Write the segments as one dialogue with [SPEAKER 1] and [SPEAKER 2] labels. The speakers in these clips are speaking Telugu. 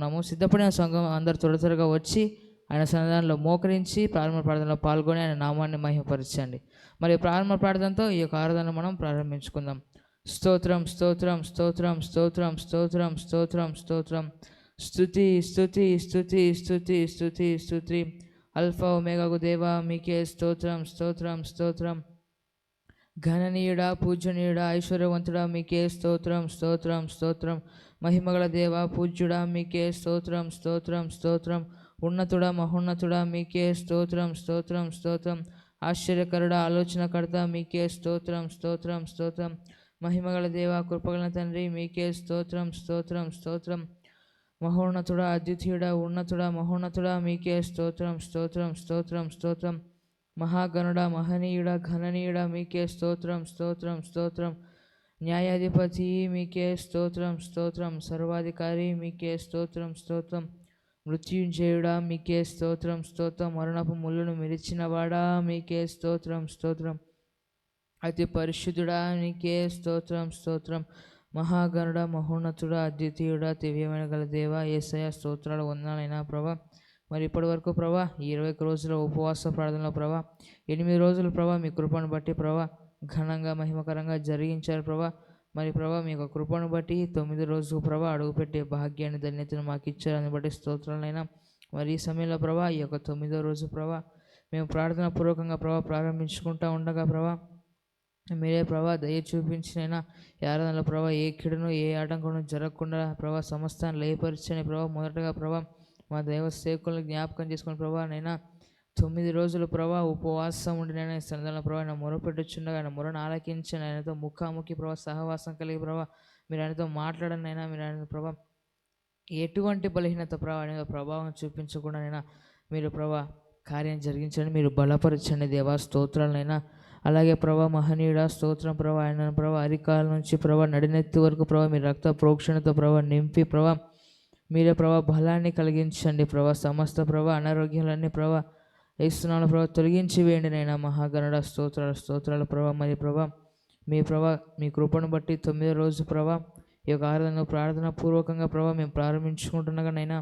[SPEAKER 1] ఉన్నాము. సిద్ధపడిన సంఘం అందరు త్వరగా వచ్చి ఆయన సన్నిధానంలో మోకరించి ప్రారంభ ప్రార్థనలో పాల్గొని ఆయన నామాన్ని మహిమపరచండి. మరి ప్రారంభ ప్రార్థనతో ఈ యొక్క ఆరాధన మనం ప్రారంభించుకుందాం. స్తోత్రం స్తోత్రం స్తోత్రం స్తోత్రం స్తోత్రం స్తోత్రం స్తోత్రం స్తుతి స్తుతి స్తుతి స్తుతి స్తుతి స్తుతి అల్ఫా ఒమేగాకు దేవా మీకే స్తోత్రం స్తోత్రం స్తోత్రం. ఘననీయుడా పూజనీయుడా ఐశ్వర్యవంతుడా మీకే స్తోత్రం స్తోత్రం స్తోత్రం. మహిమగల దేవా పూజ్యుడా మీకే స్తోత్రం స్తోత్రం స్తోత్రం. ఉన్నతుడా మహోన్నతుడా మీకే స్తోత్రం స్తోత్రం స్తోత్రం. ఆశ్చర్యకరుడా ఆలోచనకర్త మీకే స్తోత్రం స్తోత్రం స్తోత్రం. మహిమగల దేవా కృపగల తండ్రి మీకే స్తోత్రం స్తోత్రం స్తోత్రం. మహోన్నతుడా అద్వితీయుడా ఉన్నతుడా మహోన్నతుడా మీకే స్తోత్రం స్తోత్రం స్తోత్రం స్తోత్రం. మహాగణుడా మహనీయుడా ఘననీయుడా మీకే స్తోత్రం స్తోత్రం స్తోత్రం. న్యాయాధిపతి మీకే స్తోత్రం స్తోత్రం. సర్వాధికారి మీకే స్తోత్రం స్తోత్రం. మృత్యుంజయుడా మీకే స్తోత్రం స్తోత్రం. మరణపు ముళ్ళను మిరిచినవాడా మీకే స్తోత్రం స్తోత్రం. అతి పరిశుద్ధుడా మీకే స్తోత్రం స్తోత్రం. మహాగణుడ మహోన్నతుడా అద్వితీయుడా దివ్యమైన గల దేవ యేసయ్య స్తోత్రాలు వందనాలైనా ప్రభా. మరి ఇప్పటి వరకు ప్రభా ఈ 21 రోజుల ఉపవాస ప్రార్థనలో ప్రభా 8 రోజులు ప్రభా మీ కృపను బట్టి ప్రభా ఘనంగా మహిమకరంగా జరిగించారు ప్రభా. మరి ప్రభా మీ యొక్క కృపను బట్టి 9 రోజుకు ప్రభా అడుగుపెట్టే భాగ్యాన్ని ధన్యతను మాకు ఇచ్చారని బట్టి స్తోత్రాలైనా. మరి ఈ సమయంలో ప్రభా ఈ యొక్క 9వ రోజు ప్రభా మేము ప్రార్థన పూర్వకంగా ప్రభా ప్రారంభించుకుంటూ ఉండగా ప్రభా మీరే ప్రభా దయ చూపించినైనా ఈ ఆరాధనలో ప్రభా ఏ కిడును ఏ ఆటంకం జరగకుండా ప్రభా సమస్తాన్ని లయపరిచని ప్రభా మొదటగా ప్రభా మా దైవ సేవకులను జ్ఞాపకం చేసుకుని ప్రభా నైనా 9 రోజులు ప్రభా ఉపవాసం ఉండి నేను సన్నిధానంలో ప్రభా ఆయన మొరపెట్టుచుండగా ఆయన మొరను ఆలకించని ఆయనతో ముఖాముఖి ప్రభా సహవాసం కలిగి ప్రభా మీరు ఆయనతో మాట్లాడని అయినా మీరు ఆయన ప్రభా ఎటువంటి బలహీనత ప్రభా ప్రభావం చూపించకుండా నైనా మీరు ప్రభా కార్యం జరిగించండి, మీరు బలపరచండి దేవా స్తోత్రాలనైనా. అలాగే ప్రభా మహనీయుడా స్తోత్రం ప్రభా ఆయన ప్రభా అరికాల నుంచి ప్రభా నడినెత్తి వరకు ప్రభా మీ రక్త ప్రోక్షణతో ప్రభా నింపి ప్రభా మీరే ప్రభా బలాన్ని కలిగించండి ప్రభా. సమస్త ప్రభా అనారోగ్యాలన్నీ ప్రభా ఇస్తున్నాను ప్రభా తొలగించి వేయండి నైనా మహాగణుడ స్తోత్రాలు స్తోత్రాలు ప్రభా. మరి ప్రభా మీ కృపను బట్టి 9వ రోజు ప్రభా ఈ యొక్క ఆరాధన ప్రార్థన పూర్వకంగా ప్రభా మేము ప్రారంభించుకుంటున్నాగా నైనా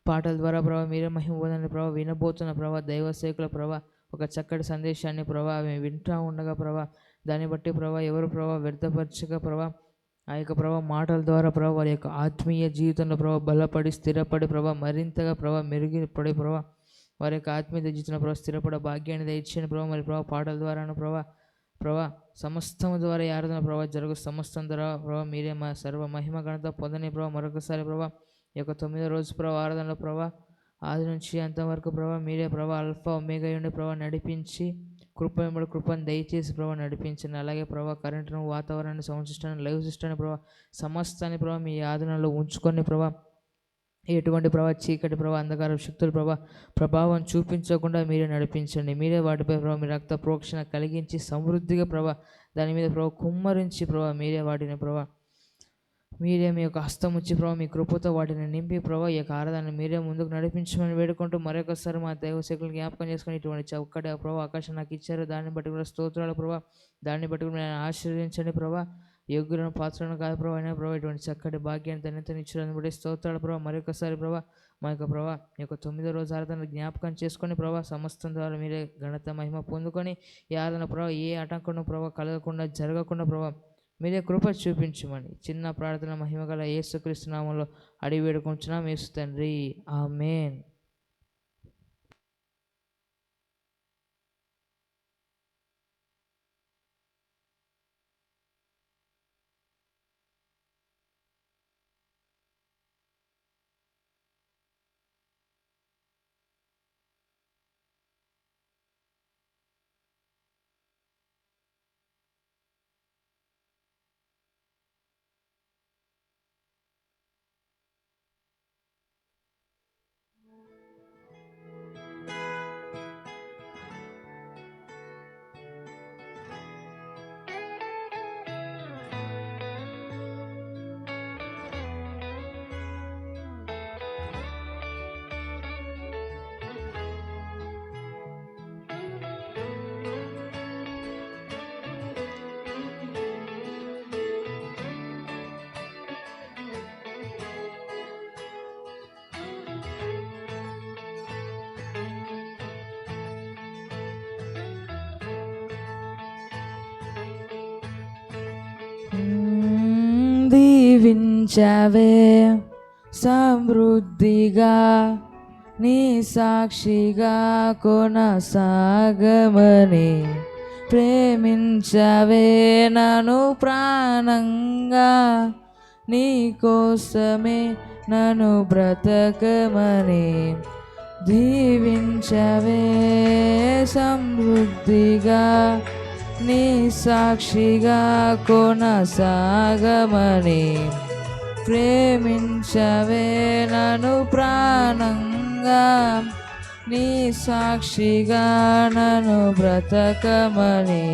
[SPEAKER 1] పాటల ద్వారా ప్రభా మీరే మహిమ పొందండి ప్రభా. వినబోతున్న ప్రభా దైవ సేవకుల ప్రభా ఒక చక్కటి సందేశాన్ని ప్రభా మేము వింటూ ఉండగా ప్రభా దాన్ని బట్టి ప్రభా ఎవరు ప్రభా వ్యర్థపరచక ప్రభా ఆ యొక్క ప్రభా మాటల ద్వారా ప్రభా వారి యొక్క ఆత్మీయ జీవితంలో ప్రభా బలపడి స్థిరపడి ప్రభా మరింతగా ప్రభా మెరుగుపడి ప్రభా వారి యొక్క ఆత్మీయ జీవితంలో ప్రభా స్థిరపడ భాగ్యాన్ని దయచేయండి ప్రభా. మరి ప్రభా పాటల ద్వారాను ప్రభా సమస్తం ద్వారా ఆరాధన ప్రభా జరుగు సమస్తం ద్వారా ప్రభా మీరే మా సర్వ మహిమ ఘనత పొందని ప్రభా. మరొకసారి ప్రభా ఈ యొక్క 9వ రోజు ప్రభా ఆరాధనలో ప్రభా ఆది నుంచి అంతవరకు ప్రభా మీరే ప్రభా అల్ఫా ఒమేగా ఉండి ప్రభా నడిపించి కృపను దయచేసి ప్రభా నడిపించండి. అలాగే ప్రభా కరెంటును వాతావరణాన్ని సౌండ్ సిస్టమ్ లైవ్ సిస్టమ్ ప్రభా సమస్తాన్ని ప్రభా మీ ఆధీనంలో ఉంచుకొని ప్రభా ఎటువంటి ప్రభా చీకటి ప్రభా అంధకార శక్తుల ప్రభావం చూపించకుండా మీరే నడిపించండి. మీరే వాటిపై ప్రభా మీ రక్త ప్రోక్షణ కలిగించి సమృద్ధిగా ప్రభా దాని మీద ప్రభా కుమ్మరించి ప్రభా మీరే వాటిని ప్రభా మీరే మీ యొక్క హస్తం వచ్చి ప్రభావ మీ కృపతో వాటిని నింపి ప్రభావ ఈ యొక్క ఆరాధన మీరే ముందుకు నడిపించమని వేడుకుంటూ మరొకసారి మా దైవశకులను జ్ఞాపకం చేసుకుని ఇటువంటి చక్కటి ప్రభావ ఆకాశం నాకు ఇచ్చారు, దాన్ని బట్టి కూడా స్తోత్రాలు ప్రభావ. దాన్ని బట్టి కూడా నేను ఆశీర్వదించండి ప్రభావ. యోగ్యులను పాత్రలను కాదు ప్రభావ అయినా ప్రభావ ఇటువంటి చక్కటి భాగ్యాన్ని ధన్యతను ఇచ్చారని బట్టి స్తోత్రాలు ప్రభావ. మరొకసారి ప్రభావ మా యొక్క ప్రభావ ఈ యొక్క 9వ రోజు ఆరాధన జ్ఞాపకం చేసుకొని ప్రభావ సమస్తం ద్వారా మీరే ఘనత మహిమ పొందుకొని ఈ ఆరాధన ప్రభావ ఏ ఆటంకం ప్రభావ కలగకుండా జరగకుండా ప్రభావ మీరే కృప చూపించమని చిన్న ప్రార్థన మహిమగల యేసుక్రీస్తు నామములో అడిగి వేడుకుంటున్నాం యేసు తండ్రి, ఆమేన్. దీవించవే సమృద్ధిగా, నీ సాక్షిగా కొనసాగమని. ప్రేమించవే నన్ను ప్రాణంగా, నీ కోసమే నన్ను బ్రతకమని. దీవించవే సమృద్ధిగా, నీ సాక్షిగా కొనసాగమని. ప్రేమించవే నన్ను ప్రాణంగా, నీ సాక్షిగా నన్ను బ్రతకమని.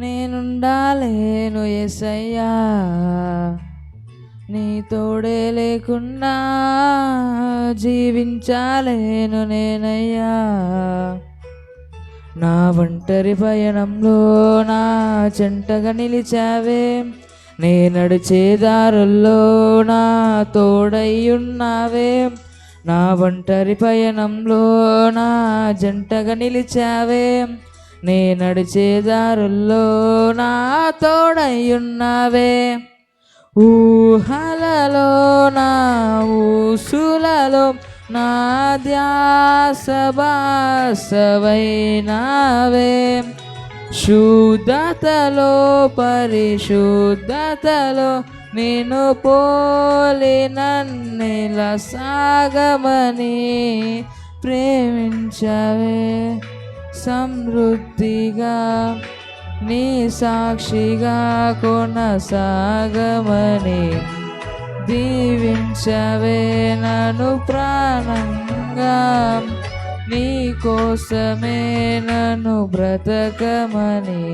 [SPEAKER 1] నేనుండాలేను యేసయ్యా, నీ తోడే లేకుండా జీవించాలేను నేనయ్యా. నా ఒంటరి పయనంలో నా చెంటగా నిలిచావే, నే నడిచే దారుల్లో నా తోడయ్యున్నావే. నా ఒంటరి పయనంలో నా జంటగా నిలిచావే, నే నడిచే దారుల్లో నా తోడయ్యున్నావే. ఊహలలో నా ఊసులలో నా ధ్యాస బాసవైనావే. శుద్ధతలో పరిశుద్ధతలో నేను పోలి నన్నిల సాగమని. ప్రేమించవే సమృద్ధిగా, నీ సాక్షిగా కొనసాగమని. దీవించవే నన్ను ప్రాణంగా, నీ కోసమే నన్ను బ్రతకమని.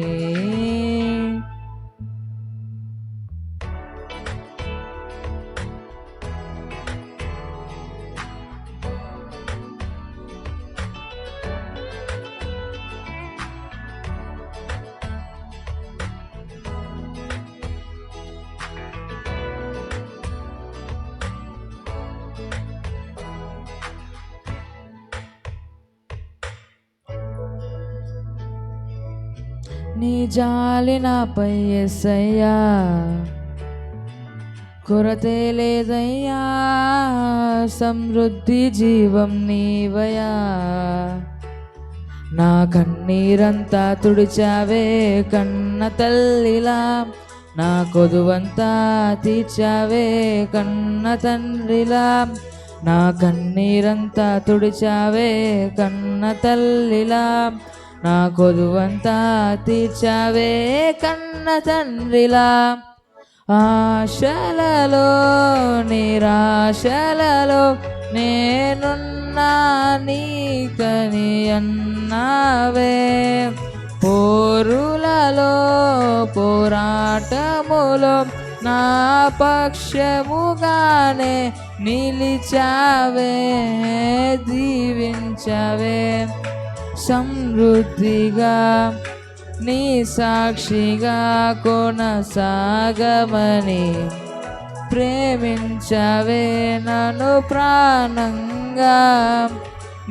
[SPEAKER 1] నీ జాలి నాపై యేసయ్యా, కొరతే లేదయ్యా. సమృద్ధి జీవం నీవయ్యా. నా కన్నీరంతా తుడిచావే కన్న తల్లిలా, నా కొదువంతా తీర్చావే కన్న తండ్రిలా. నా కన్నీరంతా తుడిచావే కన్న తల్లిలా, నా కొదువంతా తీర్చావే కన్న తండ్రిలా. ఆశలలో నిరాశలలో నేనున్నా నీకని అన్నావే. పోరులలో పోరాటములో నా పక్షముగానే నిలిచావే. దీవించవే సమృద్ధిగా, నీ సాక్షిగా కొనసాగమని. ప్రేమించవే నన్ను ప్రాణంగా,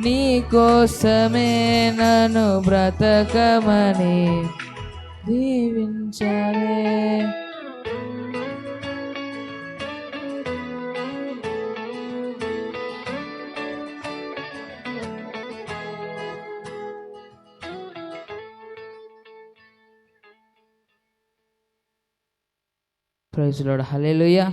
[SPEAKER 1] నీ కోసమే నన్ను బ్రతకమని. దీవించవే praise the lord. Hallelujah.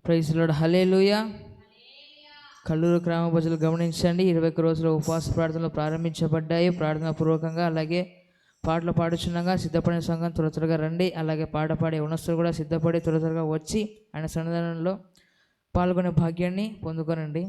[SPEAKER 1] Praise lord. Hallelujah. Kalluru గ్రామ ప్రజలు గమనించండి, 21 రోజుల ఉపవాస ప్రార్థనలు ప్రారంభించబడ్డాయి ప్రార్థనా పూర్వకంగా. అలాగే పాటలు పాడుచున్నగా సిద్ధపడిన సంఘం త్వర త్వరగా రండి. అలాగే పాట పాడే ఉన్నస్తులు కూడా సిద్ధపడి త్వర త్వరగా వచ్చి ఆయన సన్నిధానంలో పాల్గొనే భాగ్యాన్ని పొందుకోనండి.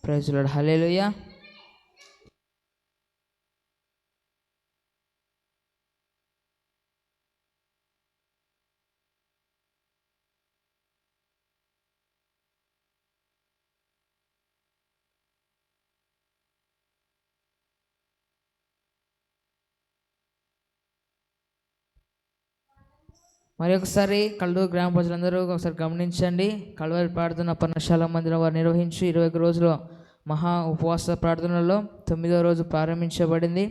[SPEAKER 1] Praise lord. హల్లెలూయా. మరి ఒకసారి కల్లూరు గ్రామ ప్రజలందరూ ఒకసారి గమనించండి. కల్వరి ప్రార్థన పర్ణశాల మందిరం వారు నిర్వహించి 21 రోజుల మహా ఉపవాస ప్రార్థనలో 9వ రోజు ప్రారంభించబడింది.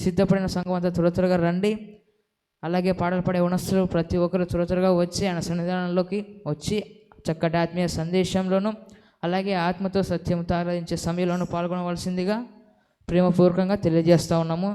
[SPEAKER 1] సిద్ధపడిన సంఘం అంతా త్వరగా రండి. అలాగే పాటలు పాడే యవనస్తులు ప్రతి ఒక్కరు త్వరగా వచ్చి ఆయన సన్నిధానంలోకి వచ్చి చక్కటి ఆత్మీయ సందేశంలోను అలాగే ఆత్మతో సత్యంతో ఆరాధించే సమయంలోనూ పాల్గొనవలసిందిగా ప్రేమపూర్వకంగా తెలియజేస్తూ ఉన్నాము.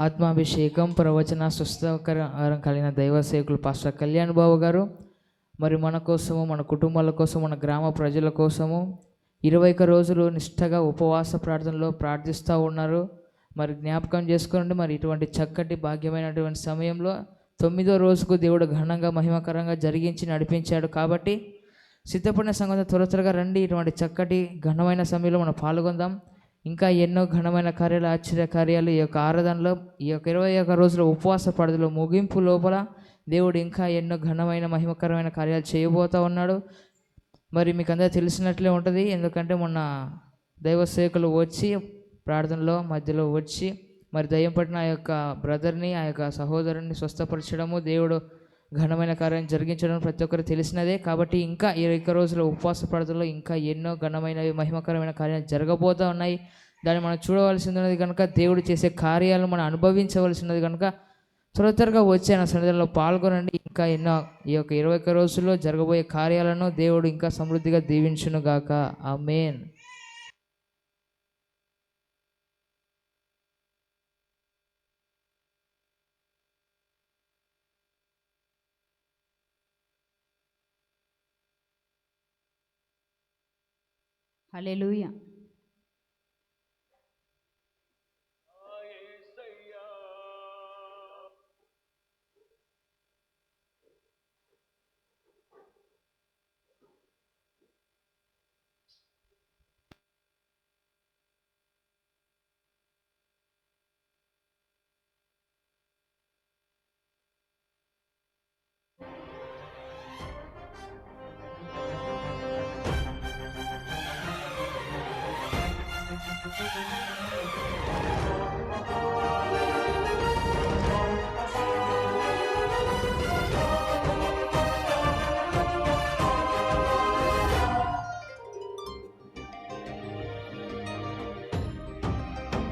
[SPEAKER 1] ఆత్మాభిషేకం ప్రవచన స్వస్థకరం కలిగిన దైవ సేవకులు పాస్టర్ కళ్యాణ్ బాబు గారు మరి మన కోసము, మన కుటుంబాల కోసం, మన గ్రామ ప్రజల కోసము 21 రోజులు నిష్ఠగా ఉపవాస ప్రార్థనలో ప్రార్థిస్తూ ఉన్నారు. మరి జ్ఞాపకం చేసుకోండి. మరి ఇటువంటి చక్కటి భాగ్యమైనటువంటి సమయంలో 9వ రోజుకు దేవుడు ఘనంగా మహిమకరంగా జరిగించి నడిపించాడు. కాబట్టి సిద్ధపడిన సంగతి త్వరగా రండి. ఇటువంటి చక్కటి ఘనమైన సమయంలో మనం పాల్గొందాం. ఇంకా ఎన్నో ఘనమైన కార్యాలు, ఆశ్చర్య కార్యాలు ఈ యొక్క ఆరాధనలో, ఈ యొక్క 21 రోజుల ఉపవాస ప్రార్థనలో ముగింపు లోపల దేవుడు ఇంకా ఎన్నో ఘనమైన మహిమకరమైన కార్యాలు చేయబోతూ ఉన్నాడు. మరి మీకు అందరూ తెలిసినట్లే ఉంటుంది. ఎందుకంటే మొన్న దైవ సేవకులు వచ్చి ప్రార్థనలో మధ్యలో వచ్చి మరి దయ్యం పట్టిన ఆ యొక్క బ్రదర్ని, ఆ యొక్క సహోదరుని స్వస్థపరచడము, దేవుడు ఘనమైన కార్యం జరిగించడం ప్రతి ఒక్కరు తెలిసినదే. కాబట్టి ఇంకా 21 రోజుల ఉపవాస ప్రార్థనలో ఇంకా ఎన్నో ఘనమైన మహిమకరమైన కార్యాలు జరగబోతూ ఉన్నాయి. దాన్ని మనం చూడవలసినది కనుక, దేవుడు చేసే కార్యాలను మనం అనుభవించవలసినది కనుక త్వరగా వచ్చి ఆయన సన్నిధిలో పాల్గొనండి. ఇంకా ఎన్నో ఈ యొక్క 21 రోజుల్లో జరగబోయే కార్యాలను దేవుడు ఇంకా సమృద్ధిగా దీవించును గాక. ఆమేన్.
[SPEAKER 2] హల్లెలూయా.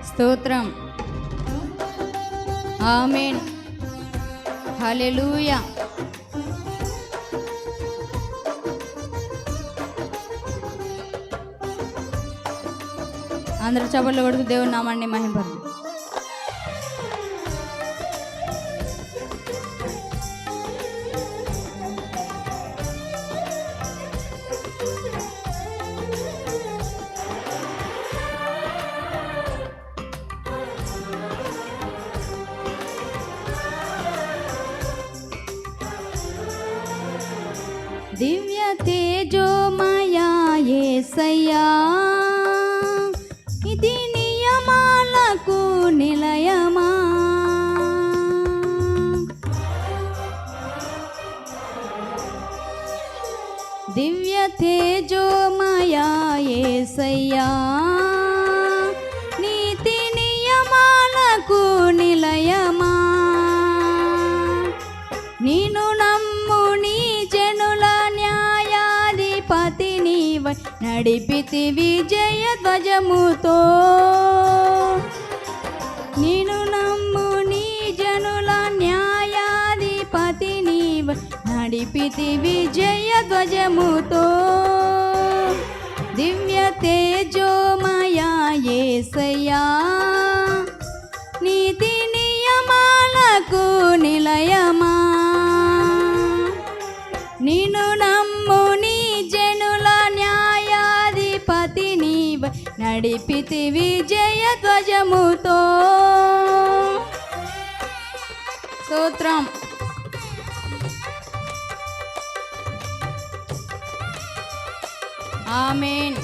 [SPEAKER 2] స్తోత్రం. ఆమేన్. హల్లెలూయా. అందరూ చప్పట్లు కొడుతూ దేవుని నామాన్ని మహిమపరచండి. దివ్య తేజోమయా యేసయ్యా, ఇది నియమాలకు నిలయమా. దివ్య తేజోమయా యేసయ్యా, నీతి నియమాలకు నిలయమా. నేను నమ్ము నీ జనుల న్యాయాధిపతి నీవయ్యా, నీవై నడిపితివి జయ ధ్వజముతో. నిన్ను నమ్ము నీ జనుల న్యాయాధిపతి నీవై నడిపితివి జయ ధ్వజముతో. దివ్య తేజోమయా యేసయ్యా నీతి నియమాలకు నిలయమా. నిన్ను నమ్ము నీ జనుల న్యాయాధిపతి నీవై నడిపితివి జయ ధ్వజముతో. స్తోత్రం. ఆమేన్.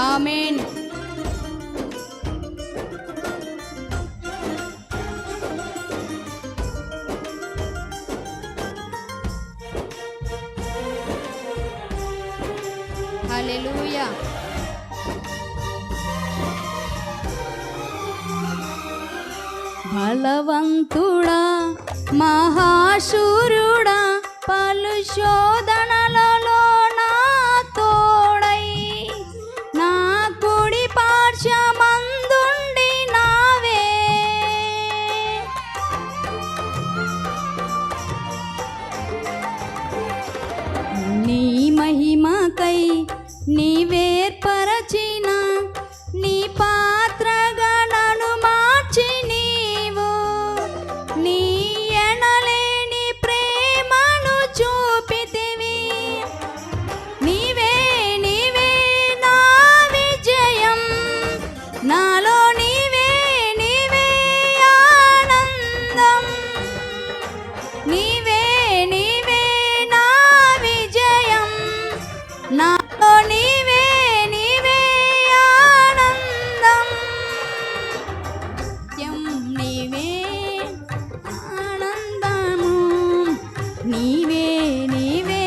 [SPEAKER 2] ఆమేన్. హల్లెలూయా. బలవంతుడా మహాశూరుడా పలు శోధనలలో నా తోడై నా కుడి పార్శ్వమందుండి నావే. నీ మహిమకై నీవేర్పరచిన నీ పాత్రగా నన్ను మార్చి నీవు నీ ఎనలేని ప్రేమను చూపితివి. నీవే నీవే నా విజయం, నాలో నీవే నీవే ఆనందం. నీవే నీవే నా విజయం, నాలో నీవే నీవే ఆనందం. నీవే ఆనందము, నీవే నీవే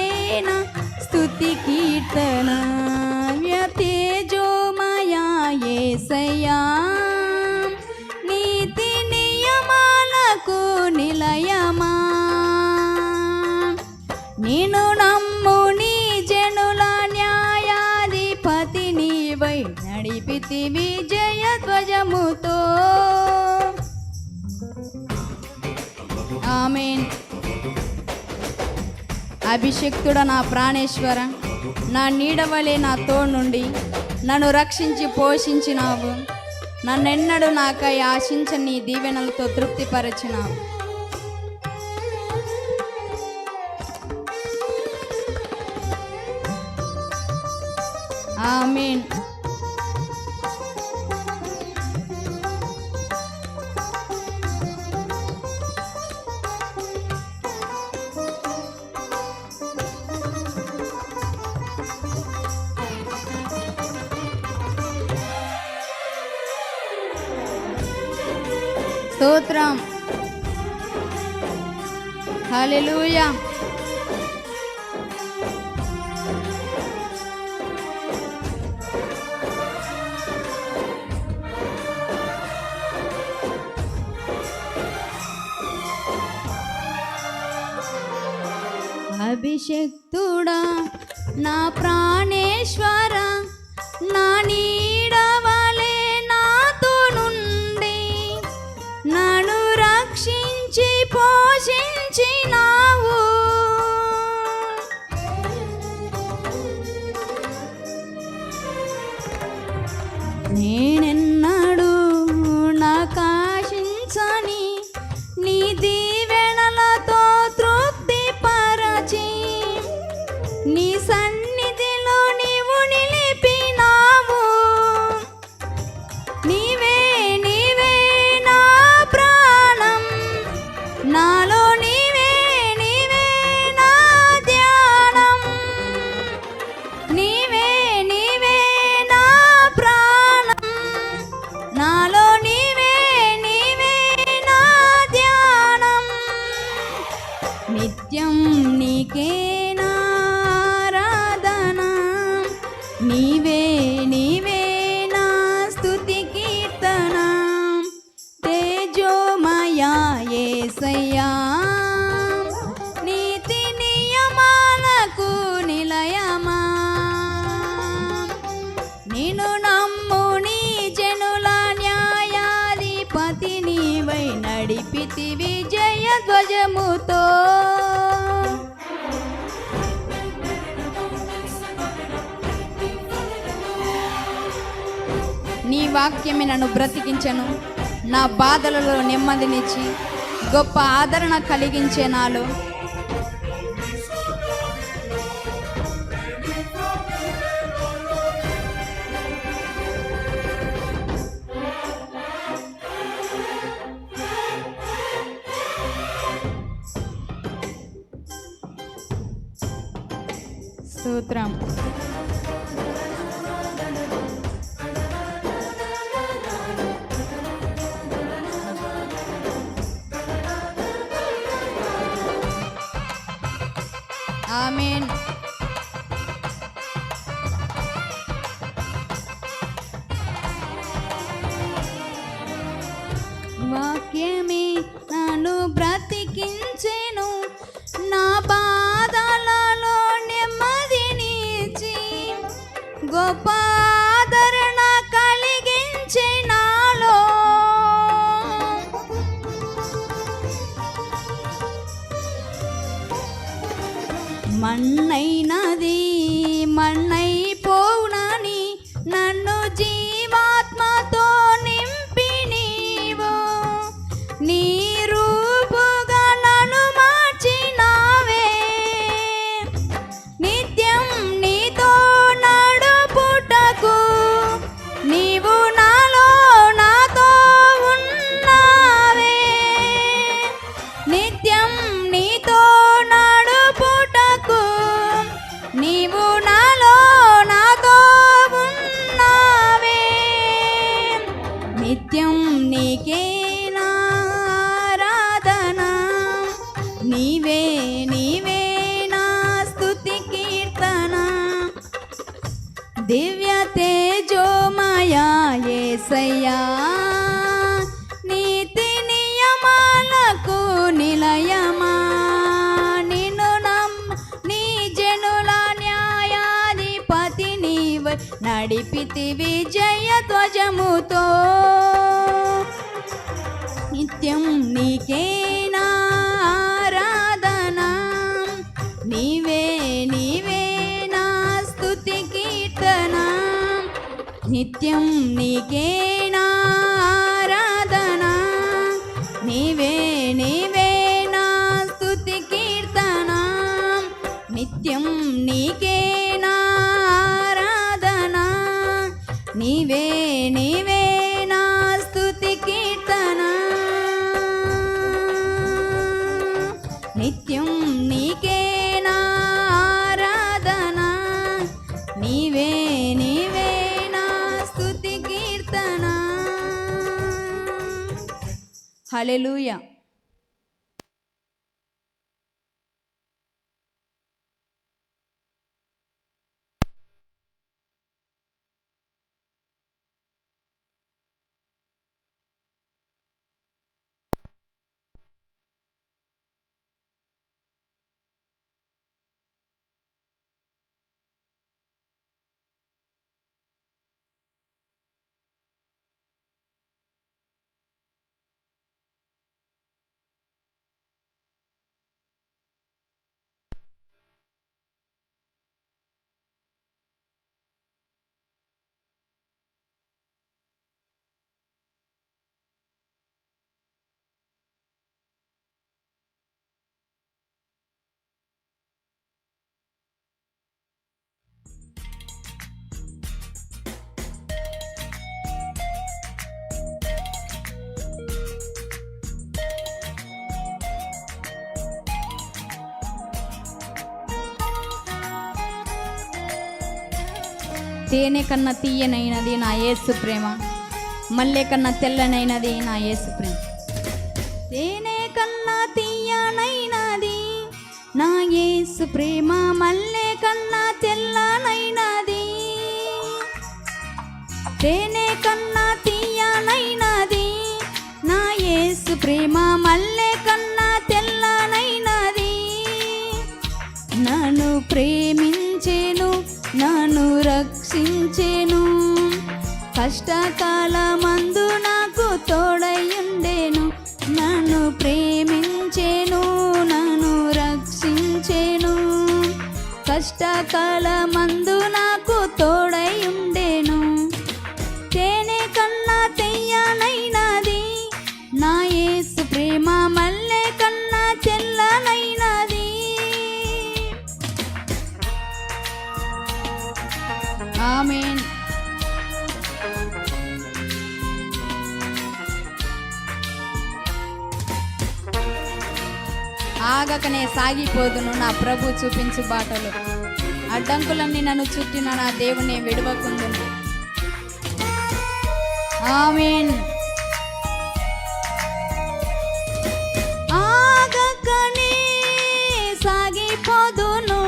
[SPEAKER 2] నా స్తుతి కీర్తన. తేజోమయా యేసయ్యా నీతి నియమాలకు నిలయమా. నిన్ను నమ్ము నీ జనుల న్యాయాధిపతి నీవై నడిపితివి జయ ధ్వజముతో. ఆమేన్. అభిషక్తుడ నా ప్రాణేశ్వర, నా నీడవలే నా తోడుండి నన్ను రక్షించి పోషించినావు. నన్నెన్నడూ నాకై ఆశించని నీ దీవెనలతో తృప్తిపరచినావు. ఆమేన్. స్తోత్రం. హల్లెలూయా. అభిషక్తుడా నా ప్రాణేశ్వర, నా నీడవలే నాతో నుండి నన్ను రక్షించి పోషించినావు. నేనెన్నడూ నాకాశించని నీ దీవెనలతో తృప్తిపరచి నీ సన్నిధిలో నీవు నిలిపినావు. నీవే నీవే నా ప్రాణం, నాలో నీవే నిత్యం నీకే నారాధన నీవే నీవే నా స్తుతి కీర్తన తేజోమయా యేసయ్యా నీతి నియమాలకు నిలయమా నిన్ను నమ్ముని జనుల న్యాయాధిపతి నీవై నడిపితి విజయ ధ్వజముతో నీ వాక్యమే నన్ను బ్రతికించను నా బాధలలో నెమ్మదినిచ్చి గొప్ప ఆదరణ కలిగించే నాలో స్తోత్రం. ఆమేన్. వాక్యమే నన్ను బ్రతికించెను నా బాధలలో నెమ్మదినిచ్చి గొప్ప ఆదరణ కలిగించే నాలో మన్నైనది మన్నైపోవునని నన్ను జీవాత్మతో నింపి నీవు నీ రూపుగా నన్ను మార్చినావే నిత్యం నీతో నడుపుటకు నీవు నాలో నాతో ఉన్నావే నిత్యం నీతో నడుపుటకు నీవు నాలో నాతో ఉన్నావే నిత్యం నీకే నారాధన నీవే నీవే నా స్తుతి కీర్తన దివ్య తేజోమయా యేసయ్యా నీతి నియమాలకు నిలయమా నిన్ను నీ జనుల న్యాయాధిపతి నీవై నడిపితి విజయ ధ్వజముతో నిత్యం నీకే నారాధన నీవే నీవే నా స్తుతి కీర్తన నిత్యం నీకే నారాధన నీవే నీవే నా స్తుతి కీర్తన నిత్యం నీకే నారాధన నీవే నీవే నా స్తుతి కీర్తన నిత్యం నీకే నారాధన నీవే నీవే నా స్తుతి కీర్తన హల్లెలూయా. తేనె కన్నా తీయనైనది నా యేసు ప్రేమ మల్లె కన్నా తెల్లనైనది నా యేసు ప్రేమ తేనె కన్నా తీయనైనది యేసు ప్రేమ మల్లె కన్నా తెల్లనైనది, తేనె కన్నా తీయనైనది. నా యేసు ప్రేమ మల్లె కన్నా తెల్లనైనది. నన్ను ప్రేమించెను, నన్ను రక్షించెను, కష్టకాలమందు నాకు తోడయుండెను. నన్ను ప్రేమించెను, నన్ను రక్షించెను, కష్టకాలమందు నాకు తోడయుండెను. తేనె కన్నా తెయ్యనైనది, నా యేసు ప్రేమ మల్లె కన్నా తెల్లనైనది. ఆమేన్. ఆగకనే సాగిపోదును నా ప్రభు చూపించు బాటలు, అడ్డంకులన్నీ నన్ను చుట్టిన నా దేవుని విడవకుందును. ఆమేన్. ఆగకనే సాగిపోదును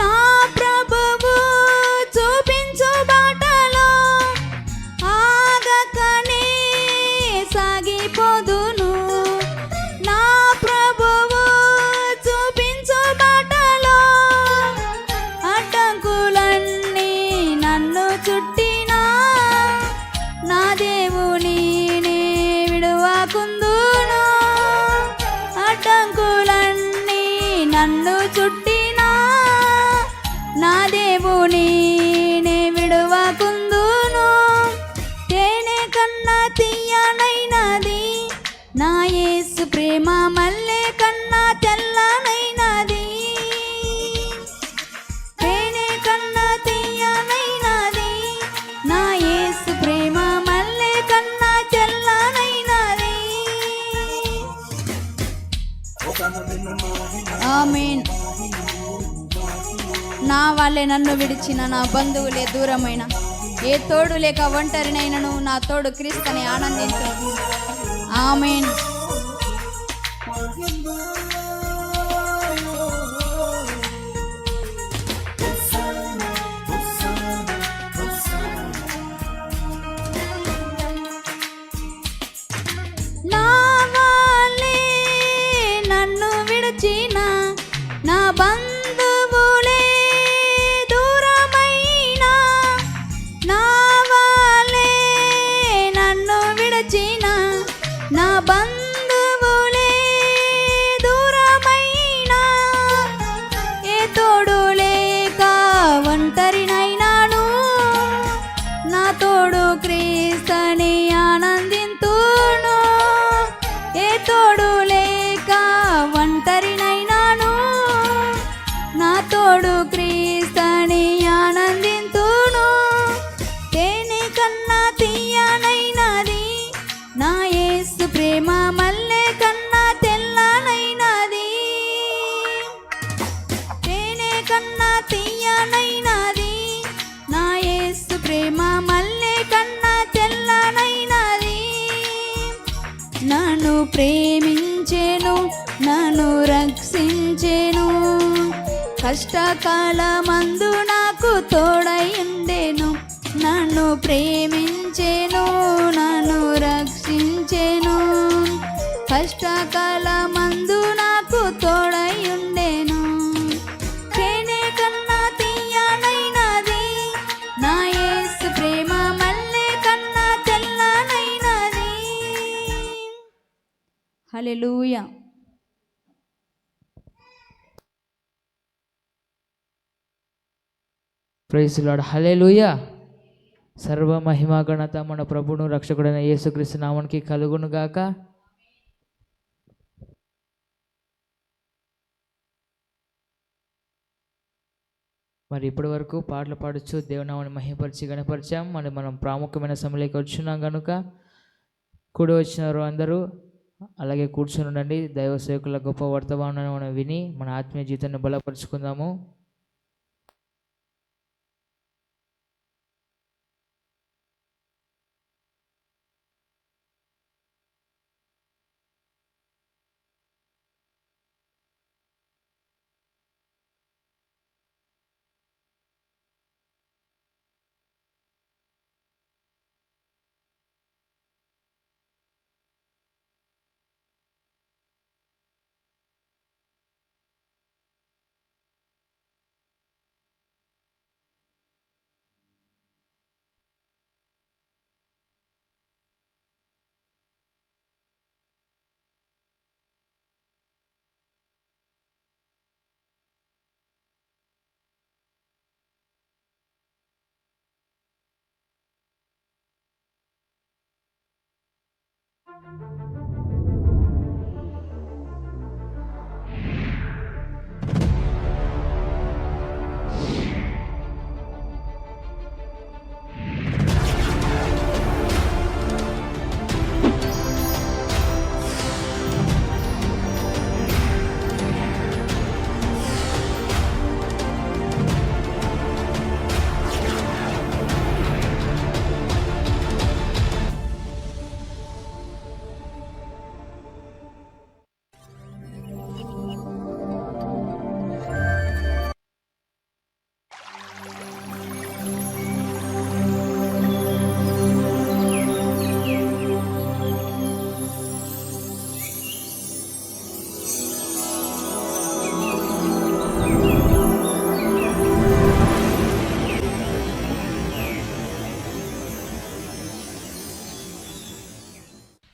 [SPEAKER 2] నా ప్రభువు చూపించు బాటలో, ఆగకనే సాగిపోదును నా ప్రభువు చూపించు బాటలో. అడ్డంకులన్నీ నన్ను చుట్టినా నా దేవుని నే విడువకుందును. అడ్డంకులన్నీ నన్ను చుట్టినా నా దేవుని నే విడువకుందును. తేనె కన్నా తీయనైనది, నా యేసు ప్రేమ మల్లె కన్నా తెల్లనైనది. తేనె కన్నా తీయనైనది, నా యేసు ప్రేమ మల్లె కన్నా తెల్లనైనది. ఆమేన్. నా వాళ్ళే నన్ను విడిచిన, నా బంధువులే దూరమైన, ఏ తోడు లేక ఒంటరినైనను నా తోడు క్రీస్తుని ఆనందించు. ఆమేన్. నా వాళ్ళే నన్ను విడిచిన, నా బంధువులే దూరమైన, నా వాళ్ళే నన్ను విడిచిన, నా బంధువులే దూరమైన, ఏ తోడు లేక ఒంటరినైనాను నా తోడు క్రీస్తుని ఆనందింతును. ఏ తోడు లేక ఒంటరినైనాను నా తోడు క్రీస్తుని ఆనందింతును. తేనె కన్నా తీయనైనది, నా యేసు ప్రేమ మల్లె కన్నా తెల్లనైనది. తేనె కన్నా తీయనైనది, నా యేసు ప్రేమ మల్లె కన్నా తెల్లనైనది. నన్ను ప్రేమించెను, నన్ను రక్షించెను, కష్టకాలమందు నాకు తోడయుండెను. నన్ను ప్రేమించెను, నన్ను రక్షించెను, కష్టకాలమందు నాకు తోడయుండెను. తేనె కన్నా తీయనైనది, నా యేసు ప్రేమ మల్లె కన్నా తెల్లనైనది. హల్లెలూయా.
[SPEAKER 1] Praise lord. హల్లెలూయా. సర్వ మహిమ ఘనత మన ప్రభువును రక్షకుడైన యేసుక్రీస్తు నామానికి కలుగును గాక. మరి ఇప్పటి వరకు పాటలు పాడుచు దేవునామాన్ని మహిమపరిచి గణపరిచాం. మరి మనం ప్రాముఖ్యమైన సమయంలోకి వచ్చున్నాం కనుక కూడి వచ్చినారు అందరూ అలాగే కూర్చొని ఉండండి. దైవ సేవకుల గొప్ప వర్తమానాన్ని మనం విని మన ఆత్మీయ జీవితాన్ని బలపరుచుకుందాము.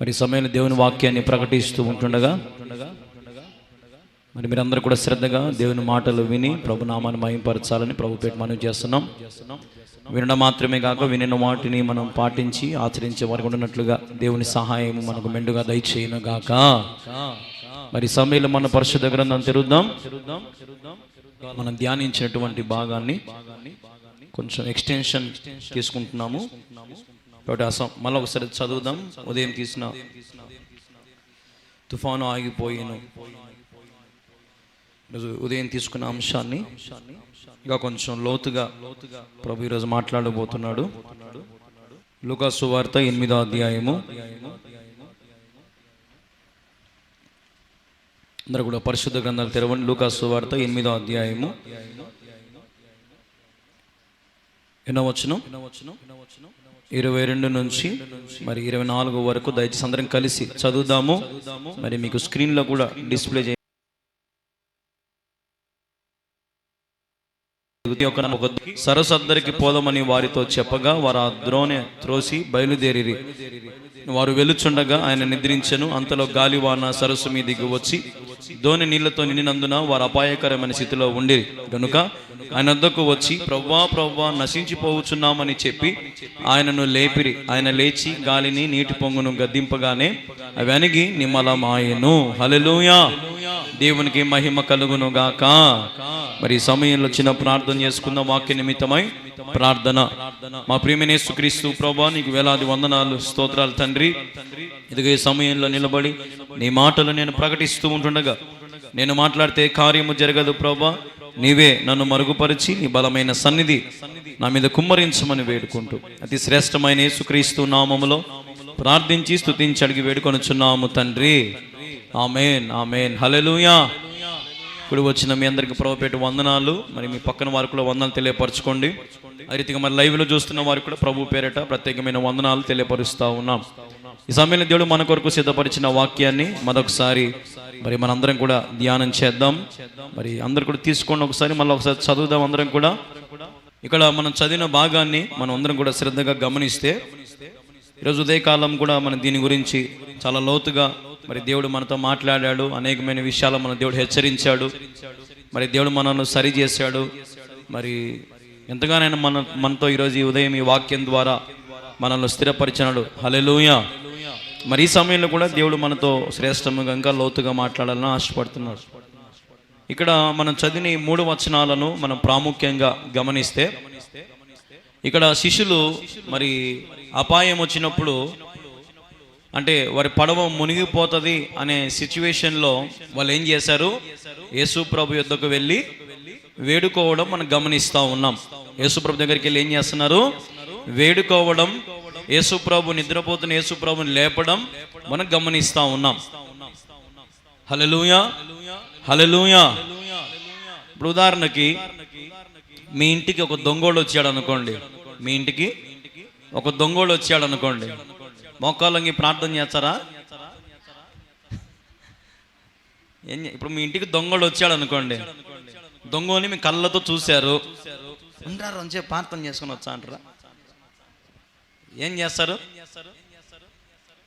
[SPEAKER 3] మరి సమయంలో దేవుని వాక్యాన్ని ప్రకటిస్తూ ఉంటుండగా మరి మీరందరూ కూడా శ్రద్ధగా దేవుని మాటలు విని ప్రభు నామాన్ని మహింపరచాలని ప్రభు పేట మనం చేస్తున్నాం. వినడం మాత్రమే కాక వినిన వాటిని మనం పాటించి ఆచరించే వారికి ఉన్నట్లుగా దేవుని సహాయం మనకు మెండుగా దయచేయను గాక. మరి సమయంలో మన పరిశుద్ధ గ్రంథం తెరుద్దాం. మనం ధ్యానించినటువంటి భాగాన్ని కొంచెం ఎక్స్టెన్షన్ తీసుకుంటున్నాము కాబట్టి మళ్ళీ ఒకసారి చదువుదాం. ఉదయం తీసిన తుఫాను ఆగిపోయిను ఉదయం తీసుకున్న అంశాన్ని ఇంకా కొంచెం లోతుగా ప్రభు ఈరోజు మాట్లాడబోతున్నాడు. లూకా సువార్త 8వ అధ్యాయము. అందరూ కూడా పరిశుద్ధ గ్రంథాలు తెరవండి. లూకా సువార్త 8వ అధ్యాయము. ఎన్నో వచనం? 22 నుంచి మరి 24 వరకు దయచేసి అందరం కలిసి చదువుదాము. మరి మీకు స్క్రీన్లో కూడా డిస్ప్లే చేయ సరస్సు పోదామని వారితో చెప్పగా వారు ఆ ద్రోణి త్రోసి బయలుదేరిరి. వారు వెలుచుండగా ఆయన నిద్రించెను. అంతలో గాలివాన సరస్సు మీదికి వచ్చి దోణి నీళ్లతో నిండినందున వారు అపాయకరమైన స్థితిలో ఉండిరి గనుక ఆయన వద్దకు వచ్చి ప్రవ్వా ప్రవ్వా నశించిపోవచ్చున్నామని చెప్పి ఆయనను లేపిరి. ఆయన లేచి గాలిని నీటి పొంగును గద్దింపగానే అవి అణిగి నిమ్మలమాయెను. హల్లెలూయా, దేవునికి మహిమ కలుగును గాక. మరి సమయంలో చిన్న ప్రార్థన చేసుకున్న వాక్య నిమిత్తమై ప్రార్థన. మా ప్రియమైన యేసుక్రీస్తు ప్రభువా, నీకు వేలాది వందనాలు, స్తోత్రాలు తండ్రి. ఇదిగో ఈ సమయంలో నిలబడి నీ మాటలు నేను ప్రకటిస్తూ ఉంటుండగా నేను మాట్లాడితే కార్యము జరగదు ప్రభువా. నీవే నన్ను మరుగుపరిచి నీ బలమైన సన్నిధి నా మీద కుమ్మరించమని వేడుకుంటూ అతి శ్రేష్టమైన యేసుక్రీస్తు నామములో ప్రార్థించి స్తుతించి అడిగి వేడుకొనుచున్నాము తండ్రి. ఆమేన్, ఆమేన్, హల్లెలూయా. ఇప్పుడు వచ్చిన మీ అందరికి ప్రభుపేట వందనాలు. మరి మీ పక్కన వారు కూడా వందనాలు తెలియపరచుకోండి. ఆ రీతిగా మరి లైవ్లో చూస్తున్న వారికి కూడా ప్రభు పేరిట ప్రత్యేకమైన వందనాలు తెలియపరుస్తూ ఉన్నాం. ఈ సమయంలో దేవుడు మన కొరకు సిద్ధపరిచిన వాక్యాన్ని మరొకసారి మరి మనందరం కూడా ధ్యానం చేద్దాం. మరి అందరు కూడా తీసుకోండి, ఒకసారి మళ్ళీ ఒకసారి చదువుదాం అందరం కూడా. ఇక్కడ మనం చదివిన భాగాన్ని మనం అందరం కూడా శ్రద్ధగా గమనిస్తే ఈరోజు ఉదయకాలం కూడా మనం దీని గురించి చాలా లోతుగా మరి దేవుడు మనతో మాట్లాడాడు. అనేకమైన విషయాలు మన దేవుడు హెచ్చరించాడు. మరి దేవుడు మనల్ని సరి చేశాడు. మరి ఎంతగానైనా మనతో ఈరోజు ఈ ఉదయం ఈ వాక్యం ద్వారా మనల్ని స్థిరపరిచినాడు. హల్లెలూయా. మరి ఈ సమయంలో కూడా దేవుడు మనతో శ్రేష్టంగా ఇంకా లోతుగా మాట్లాడాలని ఆశపడుతున్నాడు. ఇక్కడ మనం చదివిన ఈ 3 వచనాలను మనం ప్రాముఖ్యంగా గమనిస్తే ఇక్కడ శిష్యులు మరి అపాయం వచ్చినప్పుడు అంటే వారి పడవ మునిగిపోతుంది అనే సిచ్యువేషన్లో వాళ్ళు ఏం చేశారు? యేసు ప్రభు యొద్దకు వెళ్ళి వేడుకోవడం మనం గమనిస్తూ ఉన్నాం. యేసు ప్రభు దగ్గరికి వెళ్ళి ఏం చేస్తున్నారు? వేడుకోవడం. యేసు ప్రభు నిద్రపోతున్న యేసు ప్రభుని లేపడం మనం గమనిస్తూ ఉన్నాం. హల్లెలూయా, హల్లెలూయా. ఇప్పుడు ఉదాహరణకి మీ ఇంటికి ఒక దొంగోడు వచ్చాడు అనుకోండి. మీ ఇంటికి ఒక దొంగోడు వచ్చాడు అనుకోండి, మోకాళ్ళకి ప్రార్థన చేస్తారా? ఇప్పుడు మీ ఇంటికి దొంగోడు వచ్చాడు అనుకోండి, దొంగని మీ కళ్ళతో చూశారు అంటారు అని చెప్పి ప్రార్థన చేసుకుని వచ్చా అంటారా? ఏం చేస్తారు?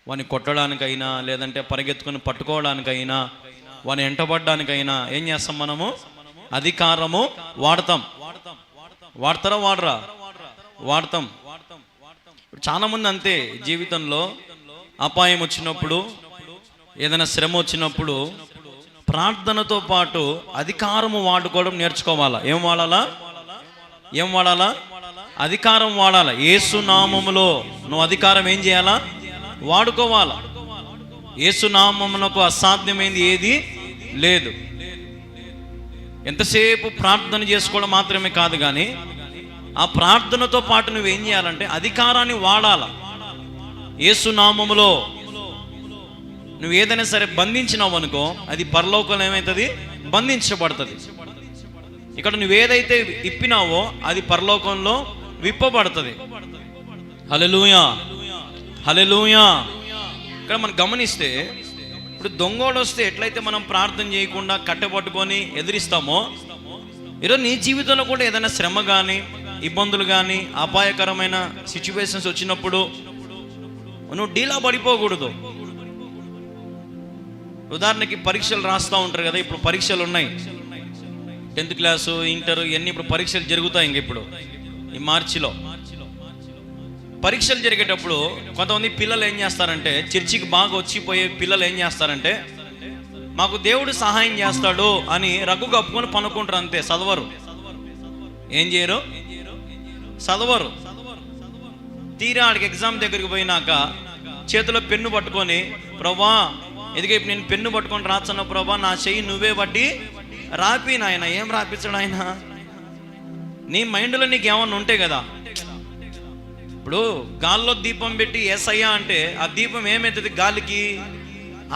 [SPEAKER 3] వాడిని కొట్టడానికైనా లేదంటే పరిగెత్తుకుని పట్టుకోవడానికైనా వాడిని ఎంటబడ్డానికైనా ఏం చేస్తాం? మనము అధికారము వాడతాం. వాడతారా? వాడరా? వాడతాం. చాలా మంది అంతే జీవితంలో అపాయం వచ్చినప్పుడు, ఏదైనా శ్రమ వచ్చినప్పుడు ప్రార్థనతో పాటు అధికారము వాడుకోవడం నేర్చుకోవాలా. ఏం వాడాలా? అధికారం వాడాలా. యేసు నామములో నువ్వు అధికారం ఏం చేయాలా? వాడుకోవాలా. యేసు నామమునకు అసాధ్యమైంది ఏది లేదు. ఎంతసేపు ప్రార్థన చేసుకోవడం మాత్రమే కాదు, కానీ ఆ ప్రార్థనతో పాటు నువ్వేం చేయాలంటే అధికారాన్ని వాడాలా. యేసు నామములో నువ్వు ఏదైనా సరే బంధించినావు అనుకో, అది పరలోకంలో ఏమవుతుంది? బంధించబడుతుంది. ఇక్కడ నువ్వేదైతే ఇప్పినావో అది పరలోకంలో విప్పబడుతుంది. హల్లెలూయా, హల్లెలూయా. ఇక్కడ మనం గమనిస్తే, ఇప్పుడు దొంగోడు వస్తే ఎట్లయితే మనం ప్రార్థన చేయకుండా కట్టెపట్టుకొని ఎదిరిస్తామో, ఈరోజు నీ జీవితంలో కూడా ఏదైనా శ్రమ కానీ, ఇబ్బందులు కానీ, అపాయకరమైన సిచ్యువేషన్స్ వచ్చినప్పుడు నువ్వు డీలా పడిపోకూడదు. ఉదాహరణకి పరీక్షలు రాస్తూ ఉంటారు కదా, ఇప్పుడు పరీక్షలు ఉన్నాయి, 10th క్లాసు, ఇంటర్, ఇవన్నీ ఇప్పుడు పరీక్షలు జరుగుతాయి. ఇప్పుడు ఈ మార్చిలో పరీక్షలు జరిగేటప్పుడు కొంతమంది పిల్లలు ఏం చేస్తారంటే, చర్చికి బాగా వచ్చిపోయే పిల్లలు ఏం చేస్తారంటే, మాకు దేవుడు సహాయం చేస్తాడు అని రగ్గు కప్పుకొని పనుకుంటారు, అంతే. చదవరు. ఏం చేయరు? చదవరు. తీరా ఆడికి ఎగ్జామ్ దగ్గరికి పోయినాక చేతిలో పెన్ను పట్టుకొని, ప్రభా ఎదిగే ఇప్పుడు నేను పెన్ను పట్టుకొని రాస్తున్నా ప్రభా, నా చెయ్యి నువ్వే బట్టి రాపి నాయన. ఏం రాపించడు ఆయన? నీ మైండ్లో నీకు ఏమన్నా ఉంటే కదా. ఇప్పుడు గాల్లో దీపం పెట్టి ఏసయ్యా అంటే ఆ దీపం ఏమవుతుంది? గాలికి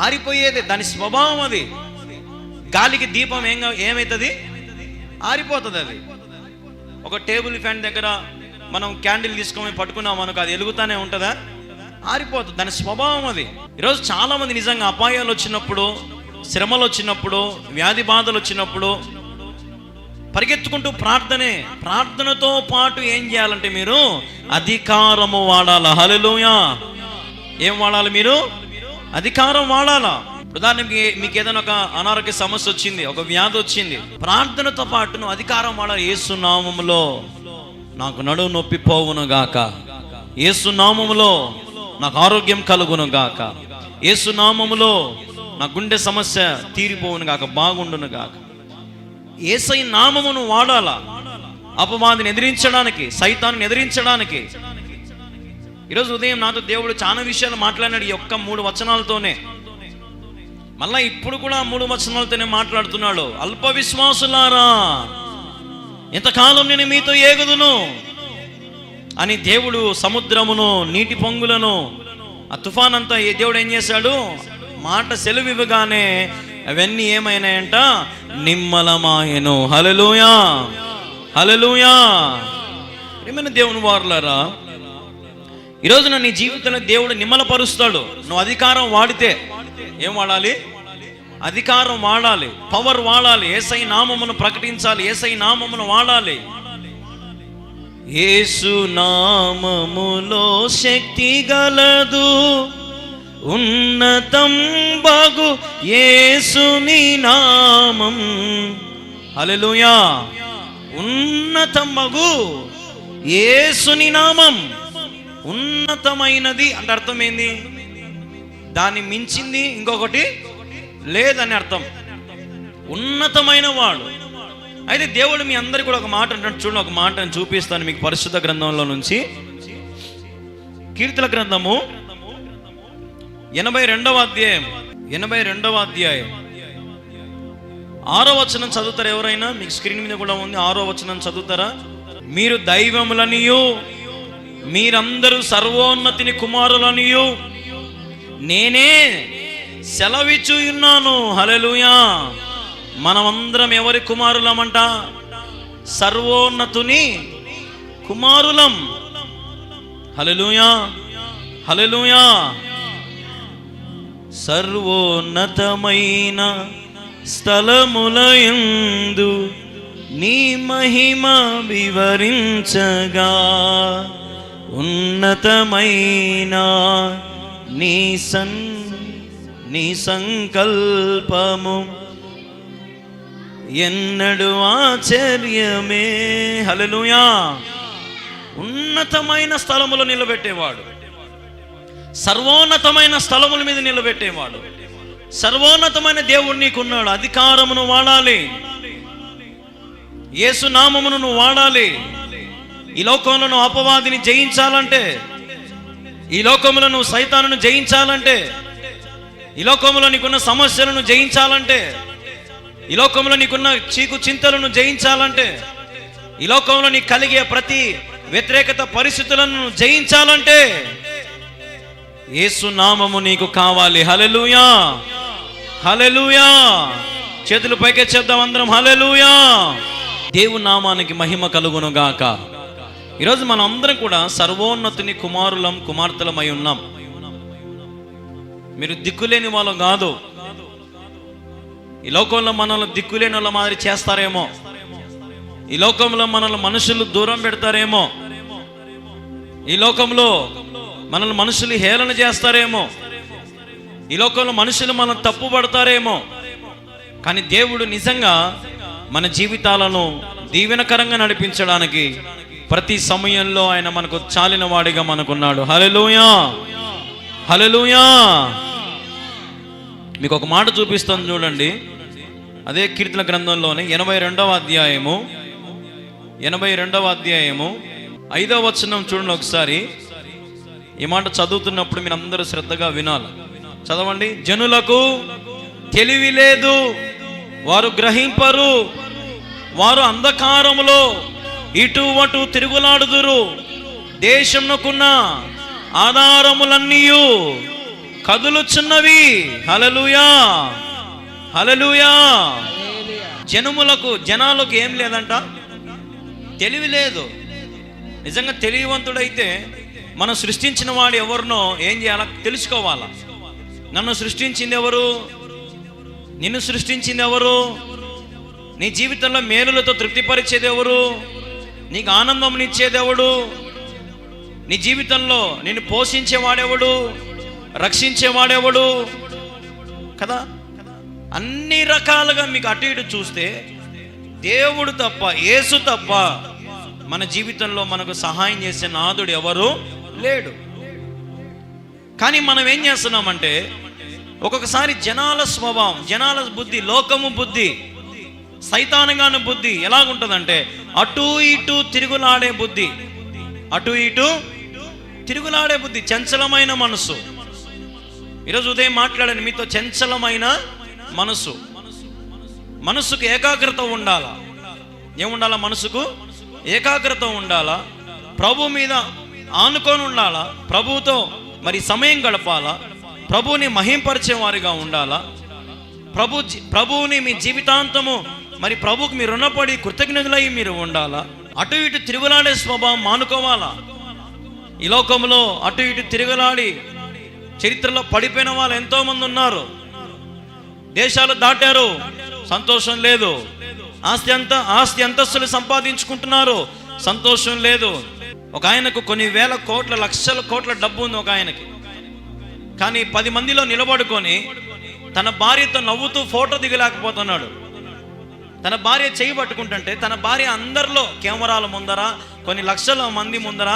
[SPEAKER 3] ఆరిపోయేది, దాని స్వభావం అది. గాలికి దీపం ఏమవుతుంది? ఆరిపోతుంది. అది ఒక టేబుల్ ఫ్యాన్ దగ్గర మనం క్యాండిల్ తీసుకొని పట్టుకున్నాం మనకు, అది వెలుగుతానే ఉంటుందా? ఆరిపోతుంది, దాని స్వభావం అది. ఈరోజు చాలా మంది నిజంగా అపాయాలు వచ్చినప్పుడు, శ్రమలు వచ్చినప్పుడు, వ్యాధి బాధలు వచ్చినప్పుడు పరిగెత్తుకుంటూ ప్రార్థనతో పాటు ఏం చేయాలంటే మీరు అధికారము వాడాలా. హల్లెలూయా. ఏం వాడాలి? మీరు అధికారం వాడాలా. ఉదాహరణకి మీకు ఏదైనా ఒక అనారోగ్య సమస్య వచ్చింది, ఒక వ్యాధి వచ్చింది, ప్రార్థనతో పాటు నువ్వు అధికారం వాడాలి. యేసు నామములో నాకు నడుము నొప్పి పోవును గాక, యేసు నామములో నాకు ఆరోగ్యం కలుగును గాక, యేసు నామములో నా గుండె సమస్య తీరిపోవును గాక, బాగుండును గాక. యేసయ్య నామమును వాడాలా అపవాదిని ఎదిరించడానికి, సైతాన్ని ఎదిరించడానికి. ఈరోజు ఉదయం నాతో దేవుడు చాలా విషయాలు మాట్లాడినాడు ఈ ఒక్క 3 వచనాలతోనే. మళ్ళా ఇప్పుడు కూడా 3 వచనాలతోనే మాట్లాడుతున్నాడు. అల్ప విశ్వాసులారా, ఎంతకాలం నేను మీతో ఏగుదును అని దేవుడు సముద్రమును, నీటి పొంగులను, ఆ తుఫాన్ అంతా దేవుడు ఏం చేశాడు? మాట సెలవివ్వగానే అవన్నీ ఏమైనాయంట? నిమ్మలమాయెను. హల్లెలూయా, హల్లెలూయా. ఏమైనా దేవుని వారులారా, ఈరోజు నీ జీవితంలో దేవుడు నిమ్మలపరుస్తాడు. నువ్వు అధికారం వాడితే. ఏం వాడాలి? అధికారం వాడాలి, పవర్ వాడాలి, యేసయ్య నామమును ప్రకటించాలి, యేసయ్య నామమును వాడాలి. యేసు నామములో శక్తి గలదు, ఉన్నతం బగు యేసుని నామం. హల్లెలూయా. ఉన్నతం బగు యేసుని నామం ఉన్నతమైనది అంటే అర్థం ఏంది? దాన్ని మించింది ఇంకొకటి లేదని అర్థం. ఉన్నతమైన వాడు. అయితే దేవుడు మీ అందరికీ కూడా ఒక మాట అంటాడు. చూడండి, ఒక మాటను చూపిస్తాను మీకు పరిశుద్ధ గ్రంథంలో నుంచి. కీర్తన గ్రంథము 82వ అధ్యాయం 6వ వచనం చదువుతారా ఎవరైనా? మీకు స్క్రీన్ మీద కూడా ఉంది. 6వ వచనం చదువుతారా? మీరు దైవములనియు మీరందరూ సర్వోన్నతిని కుమారులనియు నేనే సెలవిచ్చు ఉన్నాను. హల్లెలూయా. మనమందరం ఎవరి కుమారులమంట? సర్వోన్నతుని కుమారులం. హల్లెలూయా, హల్లెలూయా. సర్వోన్నతమైన స్థలములయందు నీ మహిమ వివరించగా, ఉన్నతమైన నీ సంకల్పము ఎన్నడు ఆశ్చర్యమే. హల్లెలూయా. ఉన్నతమైన స్థలములో నిలబెట్టేవాడు. సర్వోన్నతమైన స్థలముల మీద నిలబెట్టేవాడు. సర్వోన్నతమైన దేవుడు నీకున్నాడు. అధికారమును వాడాలి, యేసు నామమును నువ్వు వాడాలి. ఈ లోకంలో నువ్వు అపవాదిని జయించాలంటే, ఈ లోకంలో నువ్వు సైతానును జయించాలంటే, ఈ లోకంలో నీకున్న సమస్యలను జయించాలంటే, ఈ లోకంలో నీకున్న చీకు చింతలను జయించాలంటే, ఈ లోకంలో నీకు కలిగే ప్రతి వ్యతిరేకత పరిస్థితులను జయించాలంటే యేసు నామము నీకు కావాలి. హల్లెలూయా, హల్లెలూయా. చేతులు పైకెత్తేద్దాం అందరం. హల్లెలూయా. దేవుని నామానికి మహిమ కలుగును గాక. ఈరోజు మనం అందరం కూడా సర్వోన్నతుని కుమారులం కుమార్తెలమై ఉన్నాం. మీరు దిక్కులేని వాళ్ళు కాదు. ఈ లోకంలో మనల్ని దిక్కులేని వాళ్ళ మాదిరి చేస్తారేమో, ఈ లోకంలో మనల్ని మనుషులు దూరం పెడతారేమో, ఈ లోకంలో మనల్ని మనుషులు హేళన చేస్తారేమో, ఈ లోకంలో మనుషులు మనం తప్పు పడతారేమో. కానీ దేవుడు నిజంగా మన జీవితాలను దీవెనకరంగా నడిపించడానికి ప్రతి సమయంలో ఆయన మనకు చాలిన వాడిగా మనకున్నాడు. హల్లెలూయా, హల్లెలూయా. మీకు ఒక మాట చూపిస్తాను చూడండి. అదే కీర్తన గ్రంథంలోనే 82వ అధ్యాయము 5వ వచనం చూడండి ఒకసారి. ఈ మాట చదువుతున్నప్పుడు మీరు అందరూ శ్రద్ధగా వినాలి. చదవండి. జనులకు తెలివి లేదు, వారు గ్రహింపరు, వారు అంధకారములో ఇటు అటు తిరుగులాడుదురు. దేశమునకున్న ఆధారములన్నీ కదులుచున్నవి. హల్లెలూయా, హల్లెలూయా. జనాలకు ఏం లేదంట, తెలివి లేదు. నిజంగా తెలివివంతుడైతే మనం సృష్టించిన వాడు ఎవరినో ఏం చేయాలా తెలుసుకోవాలా. నన్ను సృష్టించింది ఎవరు? నిన్ను సృష్టించింది ఎవరు? నీ జీవితంలో మేలులతో తృప్తిపరిచేది ఎవరు? నీకు ఆనందంనిచ్చేది ఎవడు? నీ జీవితంలో నిన్ను పోషించేవాడెవడు? రక్షించేవాడెవడు? కదా. అన్ని రకాలుగా మీకు అటు ఇటు చూస్తే దేవుడు తప్ప, యేసు తప్ప మన జీవితంలో మనకు సహాయం చేసే నాథుడు ఎవరు లేడు. కానీ మనం ఏం చేస్తున్నామంటే ఒక్కొక్కసారి జనాల స్వభావం, జనాల బుద్ధి, లోకము బుద్ధి, సైతానుగాని బుద్ధి ఎలాగుంటుందంటే అటు ఇటు తిరుగులాడే బుద్ధి, అటు ఇటు తిరుగులాడే బుద్ధి, చంచలమైన మనసు. ఈరోజు ఉదయం మాట్లాడాను మీతో. చంచలమైన మనసు. మనసుకు ఏకాగ్రత ఉండాలా. ఏముండాలా? మనసుకు ఏకాగ్రత ఉండాలా. ప్రభు మీద ఆనుకొని ఉండాలా. ప్రభువుతో మరి సమయం గడపాలా. ప్రభువుని మహింపరిచే వారిగా ఉండాలా. ప్రభువుని మీ జీవితాంతము మరి ప్రభువుకి మీరు రుణపడి కృతజ్ఞతలై మీరు ఉండాలా. అటు ఇటు తిరుగులాడే స్వభావం మానుకోవాలా. ఈ లోకంలో అటు ఇటు తిరుగులాడి చరిత్రలో పడిపోయిన వాళ్ళు ఎంతో మంది ఉన్నారు. దేశాలు దాటారు, సంతోషం లేదు. ఆస్తి అంతస్తులు సంపాదించుకుంటున్నారు, సంతోషం లేదు. ఒక ఆయనకు కొన్ని వేల కోట్ల, లక్షల కోట్ల డబ్బు ఉంది ఒక ఆయనకి. కానీ 10 మందిలో నిలబడుకొని తన భార్యతో నవ్వుతూ ఫోటో దిగలేకపోతున్నాడు. తన భార్య చేయి పట్టుకుంటుంటే తన భార్య అందరిలో కెమెరాల ముందర, కొన్ని లక్షల మంది ముందర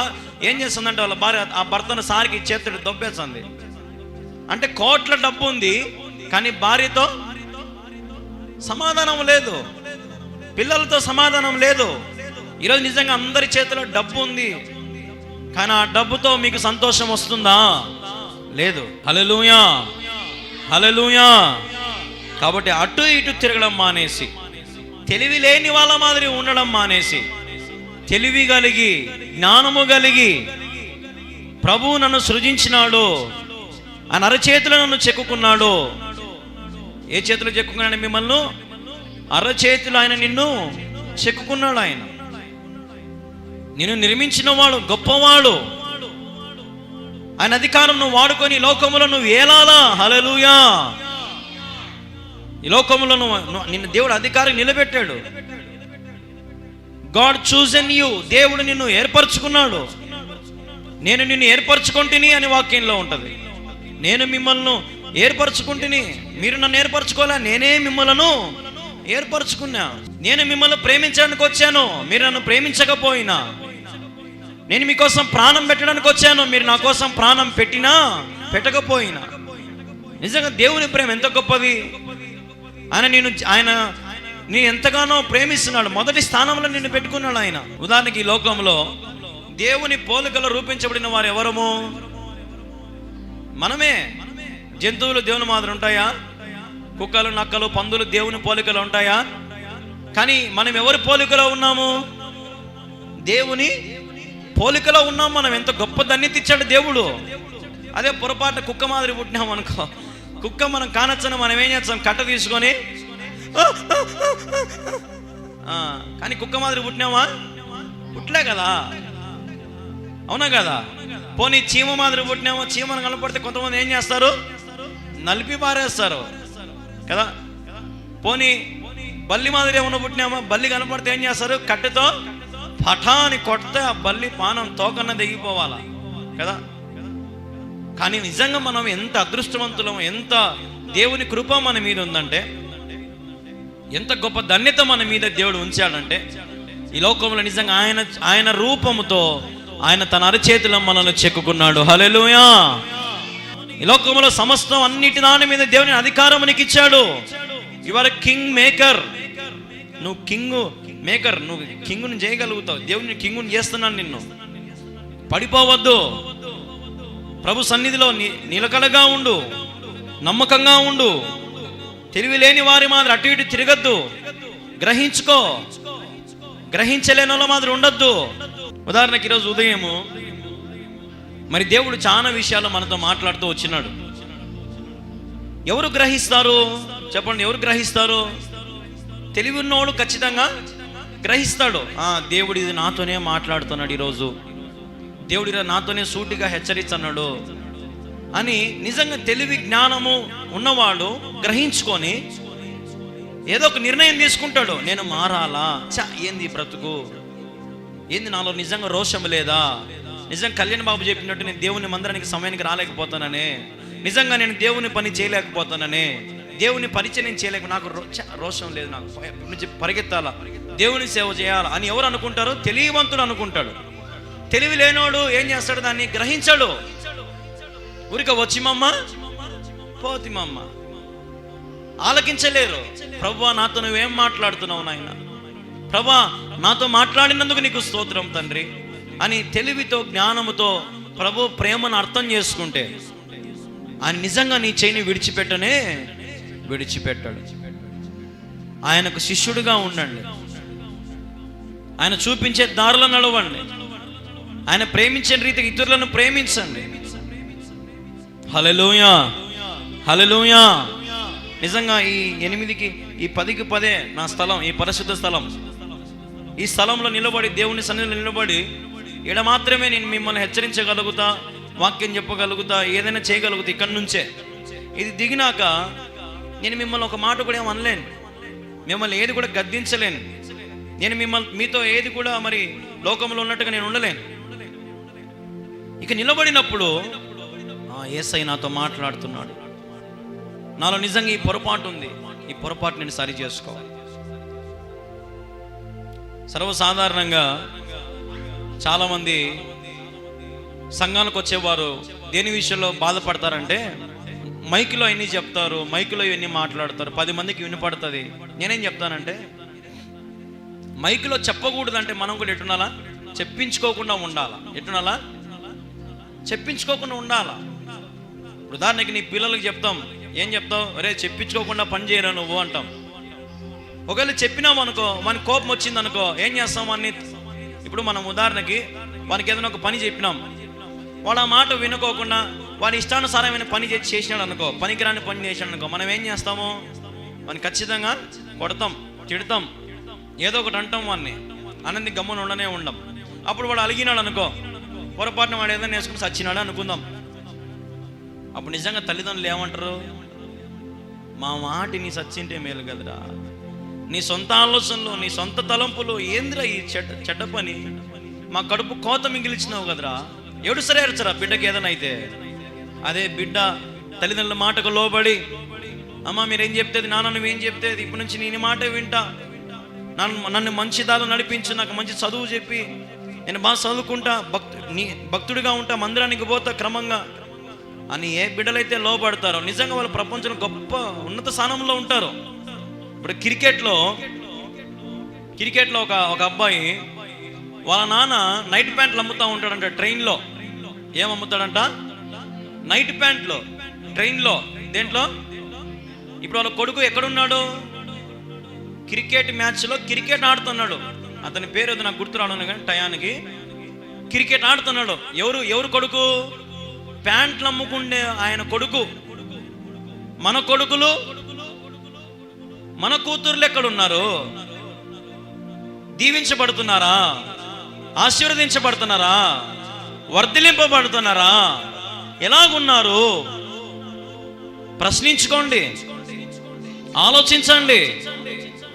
[SPEAKER 3] ఏం చేస్తుందంటే వాళ్ళ భార్య ఆ భర్తను సారికి చేతుడు దొబ్బేస్తుంది. అంటే కోట్ల డబ్బు ఉంది, కానీ భార్యతో సమాధానం లేదు, పిల్లలతో సమాధానం లేదు. ఈరోజు నిజంగా అందరి చేతిలో డబ్బు ఉంది, కానీ ఆ డబ్బుతో మీకు సంతోషం వస్తుందా? లేదు. హల్లెలూయా, హల్లెలూయా. కాబట్టి అటు ఇటు తిరగడం మానేసి, తెలివి లేని వాళ్ళ మాదిరి ఉండడం మానేసి, తెలివి కలిగి, జ్ఞానము కలిగి, ప్రభువు నన్ను సృజించినాడు, ఆయన అరచేతులు నన్ను చెక్కుకున్నాడు. ఏ చేతులు చెక్కుకున్నాడు మిమ్మల్ని? అరచేతులు ఆయన నిన్ను చెక్కుకున్నాడు. ఆయన నిన్ను నిర్మించిన వాడు గొప్పవాడు. ఆయన అధికారం నువ్వు వాడుకొని లోకములో నువ్వు ఏలాలా. హల్లెలూయా. ఈ లోకములో నిన్ను దేవుడు అధికారం నిలబెట్టాడు. God chosen you. దేవుడు నిన్ను ఏర్పరచుకున్నాడు. నేను నిన్ను ఏర్పరచుకుంటుని అని వాక్యంలో ఉంటుంది. నేను మిమ్మల్ని ఏర్పరచుకుంటుని, మీరు నన్ను ఏర్పరచుకోలే, నేనే మిమ్మల్ని ఏర్పరచుకున్నా. నేను మిమ్మల్ని ప్రేమించడానికి వచ్చాను, మీరు నన్ను ప్రేమించకపోయినా నేను మీకోసం ప్రాణం పెట్టడానికి వచ్చాను. మీరు నా కోసం ప్రాణం పెట్టినా పెట్టకపోయినా. నిజంగా దేవుని ప్రేమ ఎంత గొప్పది. ఆయన నేను ఎంతగానో ప్రేమిస్తున్నాడు. మొదటి స్థానంలో నిన్ను పెట్టుకున్నాడు ఆయన. ఉదాహరణకి ఈ లోకంలో దేవుని పోలికలో రూపించబడిన వారు ఎవరము? మనమే. జంతువులు దేవుని మాదిరి ఉంటాయా? కుక్కలు, నక్కలు, పందులు దేవుని పోలికలు ఉంటాయా? కానీ మనం ఎవరి పోలికలో ఉన్నాము? దేవుని పోలికలో ఉన్నాం. మనం ఎంత గొప్ప ధన్యత ఇచ్చాడు దేవుడు. అదే పొరపాటు కుక్క మాదిరి పుట్టినాం అనుకో, కుక్క మనం కానొచ్చని మనం ఏం చేస్తాం? కట్ట తీసుకొని కానీ కుక్క మాదిరి పుట్టినామా? పుట్టలే కదా, అవునా కదా? పోనీ చీమ మాదిరి పుట్టినామో, చీమను కనపడితే కొంతమంది ఏం చేస్తారు? నలిపి పారేస్తారు కదా. పోనీ బల్లి మాదిరి ఏమన్నా పుట్టినామో, బల్లి కనపడితే ఏం చేస్తారు? కట్టెతో పఠాని కొడితే ఆ బల్లి పానం తోకన్న దిగిపోవాలా కదా. కానీ నిజంగా మనం ఎంత అదృష్టవంతులం, ఎంత దేవుని కృప మన మీద ఉందంటే, ఎంత గొప్ప ధన్యత మన మీద దేవుడు ఉంచాడంటే, ఈ లోకంలో నిజంగా ఆయన రూపముతో ఆయన తన అరచేతిలో మనల్ని చెక్కుకున్నాడు. హల్లెలూయా. ఈ లోకంలో సమస్తం అన్నిటి దాని మీద దేవుని అధికారం నీకు ఇచ్చాడు. You are king maker. నువ్వు కింగ్ మేకర్, నువ్వు కింగుని చేయగలుగుతావు. దేవుని కింగుని చేస్తున్నాను. నిన్ను పడిపోవద్దు. ప్రభు సన్నిధిలో నిలకడగా ఉండు, నమ్మకంగా ఉండు. తెలివి లేని వారి మాదిరి అటు ఇటు తిరగద్దు. గ్రహించుకో. గ్రహించలేని వాళ్ళ మాదిరి ఉండొద్దు. ఉదాహరణకి ఈరోజు ఉదయము మరి దేవుడు చాలా విషయాలు మనతో మాట్లాడుతూ వచ్చినాడు. ఎవరు గ్రహిస్తారు చెప్పండి? ఎవరు గ్రహిస్తారు? తెలివి ఉన్నవాడు ఖచ్చితంగా గ్రహిస్తాడు. దేవుడు ఇది నాతోనే మాట్లాడుతున్నాడు ఈరోజు, దేవుడు నాతోనే సూటిగా హెచ్చరిస్తున్నాడు అని నిజంగా తెలివి జ్ఞానము ఉన్నవాడు గ్రహించుకొని ఏదో ఒక నిర్ణయం తీసుకుంటాడు. నేను మారాలా? ఏంది బ్రతుకు, ఏంది నాలో నిజంగా రోషం లేదా? నిజంగా కళ్యాణ్ బాబు చెప్పినట్టు నేను దేవుని మందిరానికి సమయానికి రాలేకపోతాననే, నిజంగా నేను దేవుని పని చేయలేకపోతాననే, దేవుని పరిచయం చేయలేక నాకు రోషం లేదు, నాకు పరిగెత్తాలా, దేవుని సేవ చేయాలా అని ఎవరు అనుకుంటారో? తెలివివంతుడు అనుకుంటాడు. తెలివి లేనోడు ఏం చేస్తాడు? దాన్ని గ్రహించాడు. ఊరిక వచ్చి మమ్మ పోతి మమ్మ ఆలకించలేరు. ప్రభువా నాతో నువ్వేం మాట్లాడుతున్నావు నాయన, ప్రభువా నాతో మాట్లాడినందుకు నీకు స్తోత్రం తండ్రి అని తెలివితో జ్ఞానముతో ప్రభు ప్రేమను అర్థం చేసుకుంటే ఆయన నిజంగా నీ చేయిని విడిచిపెట్టాడు. ఆయనకు శిష్యుడిగా ఉండండి. ఆయన చూపించే దారిలో నడవండి. ఆయన ప్రేమించే రీతికి ఇతరులను ప్రేమించండి. హల్లెలూయా, హల్లెలూయా. నిజంగా ఈ 8కి ఈ 10కి 10 నా స్థలం, ఈ పరిశుద్ధ స్థలం. ఈ స్థలంలో నిలబడి దేవుని సన్నిధిలో నిలబడి ఈడ మాత్రమే నేను మిమ్మల్ని హెచ్చరించగలుగుతా, వాక్యం చెప్పగలుగుతా, ఏదైనా చేయగలుగుతా ఇక్కడి నుంచే. ఇది దిగినాక నేను మిమ్మల్ని ఒక మాట కూడా ఏమనలేను, మిమ్మల్ని ఏది కూడా గద్దించలేను. నేను మీతో ఏది కూడా మరి లోకంలో ఉన్నట్టుగా నేను ఉండలేను. ఇక నిలబడినప్పుడు యేసయ్య నాతో మాట్లాడుతున్నాడు, నాలో నిజంగా ఈ పొరపాటు ఉంది, ఈ పొరపాటు నేను సరి చేసుకోవాలి. సర్వసాధారణంగా చాలామంది సంఘానికి వచ్చేవారు దేని విషయంలో బాధపడతారంటే, మైకులో ఎన్ని చెప్తారు, మైకులో ఇవన్నీ మాట్లాడతారు, 10 మందికి వినపడుతుంది. నేనేం చెప్తానంటే, మైకులో చెప్పకూడదంటే మనం కూడా ఎట్టునాలా? చెప్పించుకోకుండా ఉండాలా. ఎట్టునాలా? చెప్పించుకోకుండా ఉండాలా. ఉదాహరణకి నీ పిల్లలకి చెప్తాం, ఏం చెప్తావు? అరే చెప్పించుకోకుండా పని చేయరా నువ్వు అంటాం. ఒకవేళ చెప్పినాం అనుకో, మన కోపం వచ్చింది అనుకో, ఏం చేస్తాం? అన్ని ఇప్పుడు మనం ఉదాహరణకి వానికి ఏదైనా ఒక పని చెప్పినాం, వాడు ఆ మాట వినుకోకుండా వాడి ఇష్టానుసారమైన పని చేసినాడు అనుకో, పనికిరాని పని చేసినాడు అనుకో, మనం ఏం చేస్తాము? వాడిని ఖచ్చితంగా కొడతాం, తిడతాం, ఏదో ఒకటి అంటాం, వాడిని అన్నది గమ్మున ఉండనే ఉండం. అప్పుడు వాడు అలిగినాడు అనుకో, పొరపాటున వాడు ఏదైనా వేసుకుని సచ్చినాడు అనుకుందాం. అప్పుడు నిజంగా తల్లిదండ్రులు ఏమంటారు? మా మాటి నీ సచ్చింటే మేలు కదరా, నీ సొంత ఆలోచనలు, నీ సొంత తలంపులు, ఏందిరా ఈ చెడ్డ పని, మా కడుపు కోత మిగిలిచినావు కదరా. ఎవడు సరే అరచరా బిడ్డకి ఏదైనా అయితే. అదే బిడ్డ తల్లిదండ్రుల మాటకు లోబడి, అమ్మ మీరేం చెప్తేది, నాన్న నువ్వేం చెప్తేది, ఇప్పటి నుంచి నేను మాట వింటా, నన్ను మంచి దారిలో నడిపించు, నాకు మంచి చదువు చెప్పి నేను బాగా చదువుకుంటా, భక్తుడిగా ఉంటా, మందిరానికి పోతా క్రమంగా అని ఏ బిడ్డలైతే లోపడతారో నిజంగా వాళ్ళు ప్రపంచంలో గొప్ప ఉన్నత స్థానంలో ఉంటారు. ఇప్పుడు క్రికెట్లో ఒక అబ్బాయి వాళ్ళ నాన్న నైట్ ప్యాంట్లు అమ్ముతూ ఉంటాడంట ట్రైన్లో. ఏం అమ్ముతాడంట? నైట్ ప్యాంట్లు ట్రైన్లో. దేంట్లో? ఇప్పుడు వాళ్ళ కొడుకు ఎక్కడున్నాడు? క్రికెట్ మ్యాచ్లో క్రికెట్ ఆడుతున్నాడు. అతని పేరు అది నాకు గుర్తు రావడం కానీ టయానికి క్రికెట్ ఆడుతున్నాడు. ఎవరు కొడుకు? ప్యాంట్లు అమ్ముకుండే ఆయన కొడుకు. మన కొడుకులు, మన కూతుర్లు ఎక్కడున్నారు? దీవించబడుతున్నారా? ఆశీర్వదించబడుతున్నారా? వర్ధిలింపబడుతున్నారా? ఎలాగున్నారు? ప్రశ్నించుకోండి, ఆలోచించండి.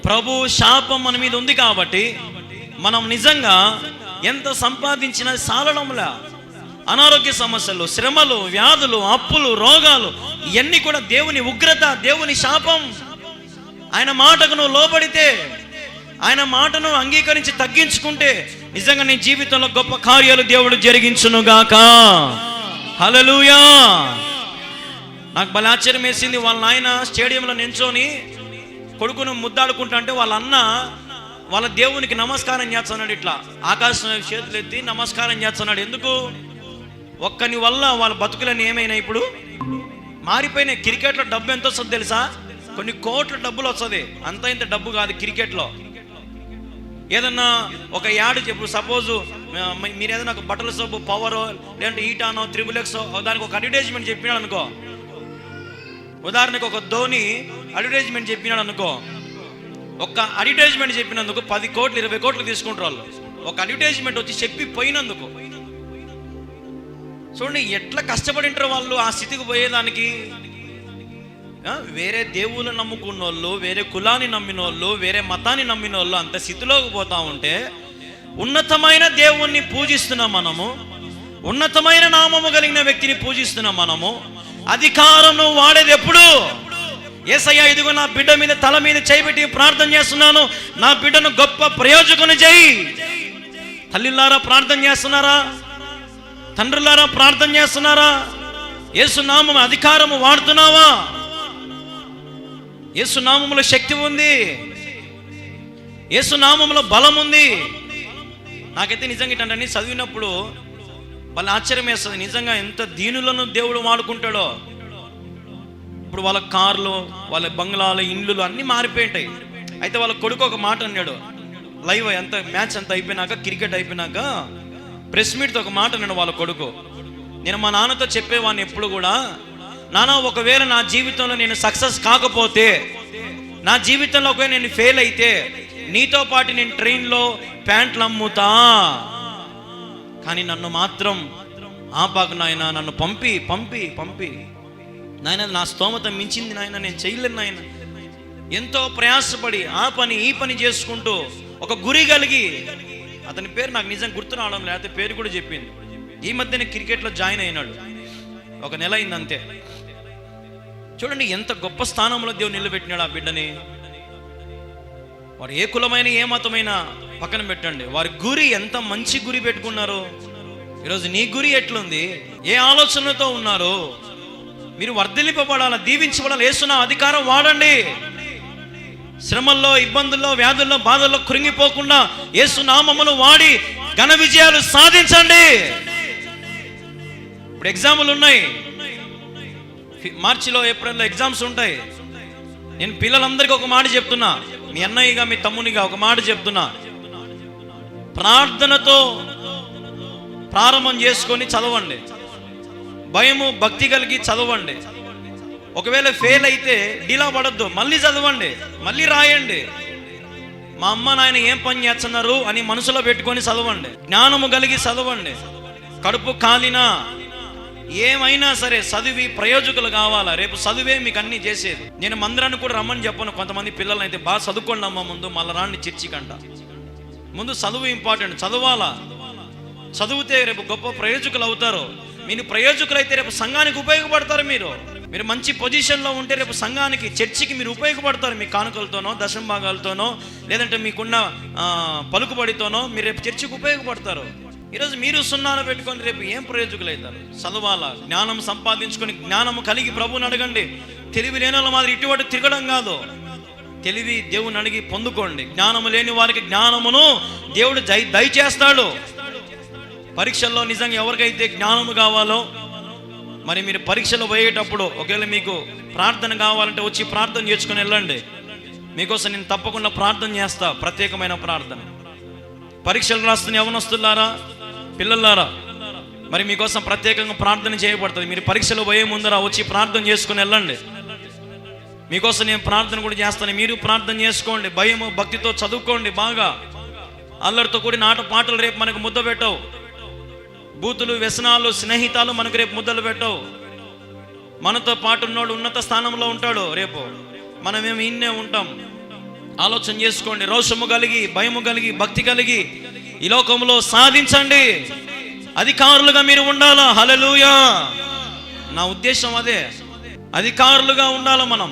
[SPEAKER 3] ప్రభు శాపం మన మీద ఉంది కాబట్టి మనం నిజంగా ఎంత సంపాదించినా సాలడంలా. అనారోగ్య సమస్యలు, శ్రమలు, వ్యాధులు, అప్పులు, రోగాలు ఇవన్నీ కూడా దేవుని ఉగ్రత, దేవుని శాపం. ఆయన మాటకు నువ్వు లోబడితే, ఆయన మాటను అంగీకరించి తగ్గించుకుంటే నిజంగా నీ జీవితంలో గొప్ప కార్యాలు దేవుడు జరిగించునుగాక. హల్లెలూయా. నాకు భలే ఆశ్చర్యం వేసింది. వాళ్ళ నాయన స్టేడియంలో నించొని కొడుకును ముద్దాడుకుంటా అంటే వాళ్ళ అన్న వాళ్ళ దేవునికి నమస్కారం చేస్తున్నాడు. ఇట్లా ఆకాశం చేతులు ఎత్తి నమస్కారం చేస్తున్నాడు. ఎందుకు? ఒక్కని వల్ల వాళ్ళ బతుకులని ఏమైనా ఇప్పుడు మారిపోయినాయి. క్రికెట్లో డబ్బు ఎంత వస్తుంది తెలుసా? కొన్ని కోట్ల డబ్బులు వస్తుంది. అంత ఇంత డబ్బు కాదు క్రికెట్లో. ఏదన్నా ఒక యాడ్ చెప్పు, సపోజు మీరు ఏదైనా ఒక బట్టల సబ్బు పవరో లేదంటే ఈటానో XXX దానికి ఒక అడ్వర్టైజ్మెంట్ చెప్పినాడు అనుకో. ఉదాహరణకు ఒక ధోని అడ్వర్టైజ్మెంట్ చెప్పినాడు అనుకో. ఒక అడ్వర్టైజ్మెంట్ చెప్పినందుకు 10 కోట్లు 20 కోట్లు తీసుకుంటారు వాళ్ళు. ఒక అడ్వర్టైజ్మెంట్ వచ్చి చెప్పి పోయినందుకు. చూడండి ఎట్లా కష్టపడింటారు వాళ్ళు ఆ స్థితికి పోయేదానికి. వేరే దేవుళ్ళని నమ్ముకున్న వాళ్ళు, వేరే కులాన్ని నమ్మిన వాళ్ళు, వేరే మతాన్ని నమ్మిన వాళ్ళు అంత స్థితిలోకి పోతా ఉంటే ఉన్నతమైన దేవుణ్ణి పూజిస్తున్నాం మనము, ఉన్నతమైన నామము కలిగిన వ్యక్తిని పూజిస్తున్నాం మనము. అధికారం నువ్వు వాడేది ఎప్పుడు? యేసయ్యా ఇదిగో నా బిడ్డ మీద తల మీద చేయబెట్టి ప్రార్థన చేస్తున్నాను, నా బిడ్డను గొప్ప ప్రయోజకుని చేయి. తల్లిలారా ప్రార్థన చేస్తున్నారా? తండ్రులారా ప్రార్థన చేస్తున్నారా? యేసు నామం అధికారము వాడుతున్నావా? యేసు నామములో శక్తి ఉంది, యేసు నామములో బలం ఉంది. నాకైతే నిజంగా ఇటండి చదివినప్పుడు వాళ్ళ ఆశ్చర్యం వేస్తుంది. నిజంగా ఎంత దీనులను దేవుడు వాడుకుంటాడో. ఇప్పుడు వాళ్ళ కార్లు, వాళ్ళ బంగ్లాలు, ఇండ్లు అన్నీ మారిపోయింటాయి. అయితే వాళ్ళ కొడుకు ఒక మాట అన్నాడు లైవ్ ఎంత మ్యాచ్ అంతా అయిపోయినాక, క్రికెట్ అయిపోయినాక ప్రెస్ మీట్తో ఒక మాట అన్నాడు వాళ్ళ కొడుకు. నేను మా నాన్నతో చెప్పేవాడిని ఎప్పుడు కూడా, నాన్న ఒకవేళ నా జీవితంలో నేను సక్సెస్ కాకపోతే, నా జీవితంలో ఒకవేళ నేను ఫెయిల్ అయితే నీతో పాటు నేను ట్రైన్లో ప్యాంట్లు అమ్ముతా, కానీ నన్ను మాత్రం ఆపాకు నాయన, నన్ను పంపి పంపి పంపి నాయన, నా స్తోమత మించింది నాయన, నేను చేయలేను నాయన. ఎంతో ప్రయాసపడి ఆ పని ఈ పని చేసుకుంటూ ఒక గురి కలిగి, అతని పేరు నాకు నిజంగా గుర్తు రావడం లేకపోతే పేరు కూడా చెప్పింది. ఈ మధ్యనే క్రికెట్లో జాయిన్ అయినాడు, 1 నెల అయింది అంతే. చూడండి ఎంత గొప్ప స్థానంలో దేవుడు నిలబెట్టినాడు ఆ బిడ్డని. వారు ఏ కులమైన ఏ మతమైనా పక్కన పెట్టండి, వారి గురి ఎంత మంచి గురి పెట్టుకున్నారు. ఈరోజు నీ గురి ఎట్లుంది? ఏ ఆలోచనలతో ఉన్నారు? మీరు వర్ధిల్లింపబడాలా, దీవించబడాలి. యేసునా అధికారం వాడండి. శ్రమల్లో, ఇబ్బందుల్లో, వ్యాధుల్లో, బాధల్లో కృంగిపోకుండా యేసు నామమును వాడి ఘన విజయాలు సాధించండి. ఇప్పుడు ఎగ్జాములు ఉన్నాయి, మార్చిలో ఏప్రిల్లో ఎగ్జామ్స్ ఉంటాయి. నేను పిల్లలందరికీ ఒక మాట చెప్తున్నా, మీ అన్నయ్యగా మీ తమ్మునిగా ఒక మాట చెప్తున్నా, ప్రార్థనతో ప్రారంభం చేసుకొని చదవండి, భయము భక్తి కలిగి చదవండి. ఒకవేళ ఫెయిల్ అయితే డీలా పడద్దు, మళ్ళీ చదవండి, మళ్ళీ రాయండి. మా అమ్మ నాయన ఏం పని చేస్తున్నారు అని మనసులో పెట్టుకొని చదవండి, జ్ఞానము కలిగి చదవండి. కడుపు కాలినా ఏమైనా సరే చదివి ప్రయోజకులు కావాలా. రేపు చదివే మీకు అన్ని చేసేది. నేను మందిరాన్ని కూడా రమ్మని చెప్పను. కొంతమంది పిల్లలు అయితే బాగా చదువుకోండి అమ్మ, ముందు మళ్ళీ రాండి చర్చికంట. ముందు చదువు ఇంపార్టెంట్, చదవాలా. చదివితే రేపు గొప్ప ప్రయోజకులు అవుతారు. మీరు ప్రయోజకులు అయితే రేపు సంఘానికి ఉపయోగపడతారు. మీరు మీరు మంచి పొజిషన్లో ఉంటే రేపు సంఘానికి, చర్చికి మీరు ఉపయోగపడతారు. మీ కానుకలతోనో, దశమ భాగాలతోనో, లేదంటే మీకున్న పలుకుబడితోనో మీరు రేపు చర్చికి ఉపయోగపడతారు. ఈరోజు మీరు సున్నాను పెట్టుకొని రేపు ఏం ప్రయోజకులు అవుతారు? చదవాలా, జ్ఞానం సంపాదించుకొని జ్ఞానము కలిగి ప్రభువుని అడగండి. తెలివి లేని వాళ్ళ మాదిరి ఇటువంటి తిరగడం కాదు. తెలివి దేవుని అడిగి పొందుకోండి. జ్ఞానము లేని వారికి జ్ఞానమును దేవుడు దయచేస్తాడు. పరీక్షల్లో నిజంగా ఎవరికైతే జ్ఞానము కావాలో, మరి మీరు పరీక్షలు పోయేటప్పుడు ఒకవేళ మీకు ప్రార్థన కావాలంటే వచ్చి ప్రార్థన చేసుకుని వెళ్ళండి. మీకోసం నేను తప్పకుండా ప్రార్థన చేస్తా, ప్రత్యేకమైన ప్రార్థన. పరీక్షలు రాస్తున్న యవనస్తులారా, పిల్లలారా, మరి మీకోసం ప్రత్యేకంగా ప్రార్థన చేయబడుతుంది. మీరు పరీక్షలు పోయే ముందర వచ్చి ప్రార్థన చేసుకుని వెళ్ళండి. మీకోసం నేను ప్రార్థన కూడా చేస్తాను. మీరు ప్రార్థన చేసుకోండి, భయము భక్తితో చదువుకోండి. బాగా అల్లరితో కూడిన ఆట పాటలు రేపు మనకు ముద్ద పెట్టవు. బూతులు, వ్యసనాలు, స్నేహితాలు మనకు రేపు ముద్దలు పెట్టవు. మనతో పాటు ఉన్నోడు ఉన్నత స్థానంలో ఉంటాడు. రేపు మనమేమి ఇన్నే ఉంటాం. ఆలోచన చేసుకోండి. రోషము కలిగి, భయము కలిగి, భక్తి కలిగి ఈ లోకంలో సాధించండి. అధికారులుగా మీరు ఉండాలా. హల్లెలూయా. నా ఉద్దేశం అదే. అధికారులుగా ఉండాలి మనం.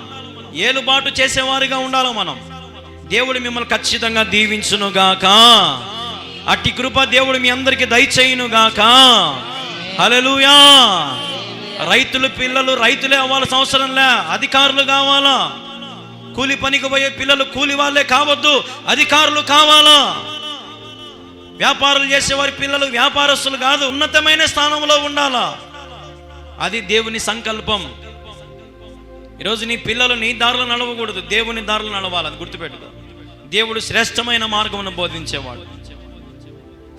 [SPEAKER 3] ఏలుబాటు చేసేవారిగా ఉండాలి మనం. దేవుడు మిమ్మల్ని ఖచ్చితంగా దీవించునుగాక. అట్టి కృప దేవుడు మీ అందరికి దయచేయునుగాక. హల్లెలూయా. రైతులు పిల్లలు రైతులే అవ్వాల్సిన అవసరం లే, అధికారులు కావాలా. కూలి పనికి పోయే పిల్లలు కూలి వాళ్ళే కావద్దు, అధికారులు కావాలా. వ్యాపారాలు చేసేవారి పిల్లలు వ్యాపారస్తులు కాదు, ఉన్నతమైన స్థానంలో ఉండాలా. అది దేవుని సంకల్పం. ఈరోజు నీ పిల్లలు నీ దారిలో నడవకూడదు, దేవుని దారిలో నడవాలి. అది గుర్తుపెట్టుకో. దేవుడు శ్రేష్టమైన మార్గమును బోధించేవాడు.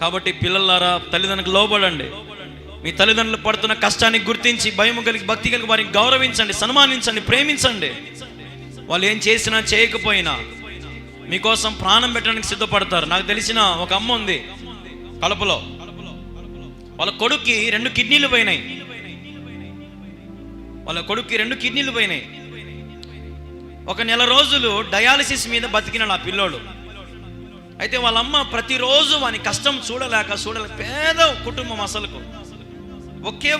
[SPEAKER 3] కాబట్టి పిల్లలారా, తల్లిదండ్రులకు లోబడండి. మీ తల్లిదండ్రులు పడుతున్న కష్టాన్ని గుర్తించి భయము కలిగి, భక్తి కలిగి వారిని గౌరవించండి, సన్మానించండి, ప్రేమించండి. వాళ్ళు ఏం చేసినా చేయకపోయినా మీకోసం ప్రాణం పెట్టడానికి సిద్ధపడతారు. నాకు తెలిసిన ఒక అమ్మ ఉంది కడపలో. వాళ్ళ కొడుక్కి 2 కిడ్నీలు పోయినాయి. ఒక నెల రోజులు డయాలసిస్ మీద బతికినాడు ఆ పిల్లోడు. అయితే వాళ్ళమ్మ ప్రతిరోజు వాని కష్టం చూడలేక పేద కుటుంబం. అసలుకు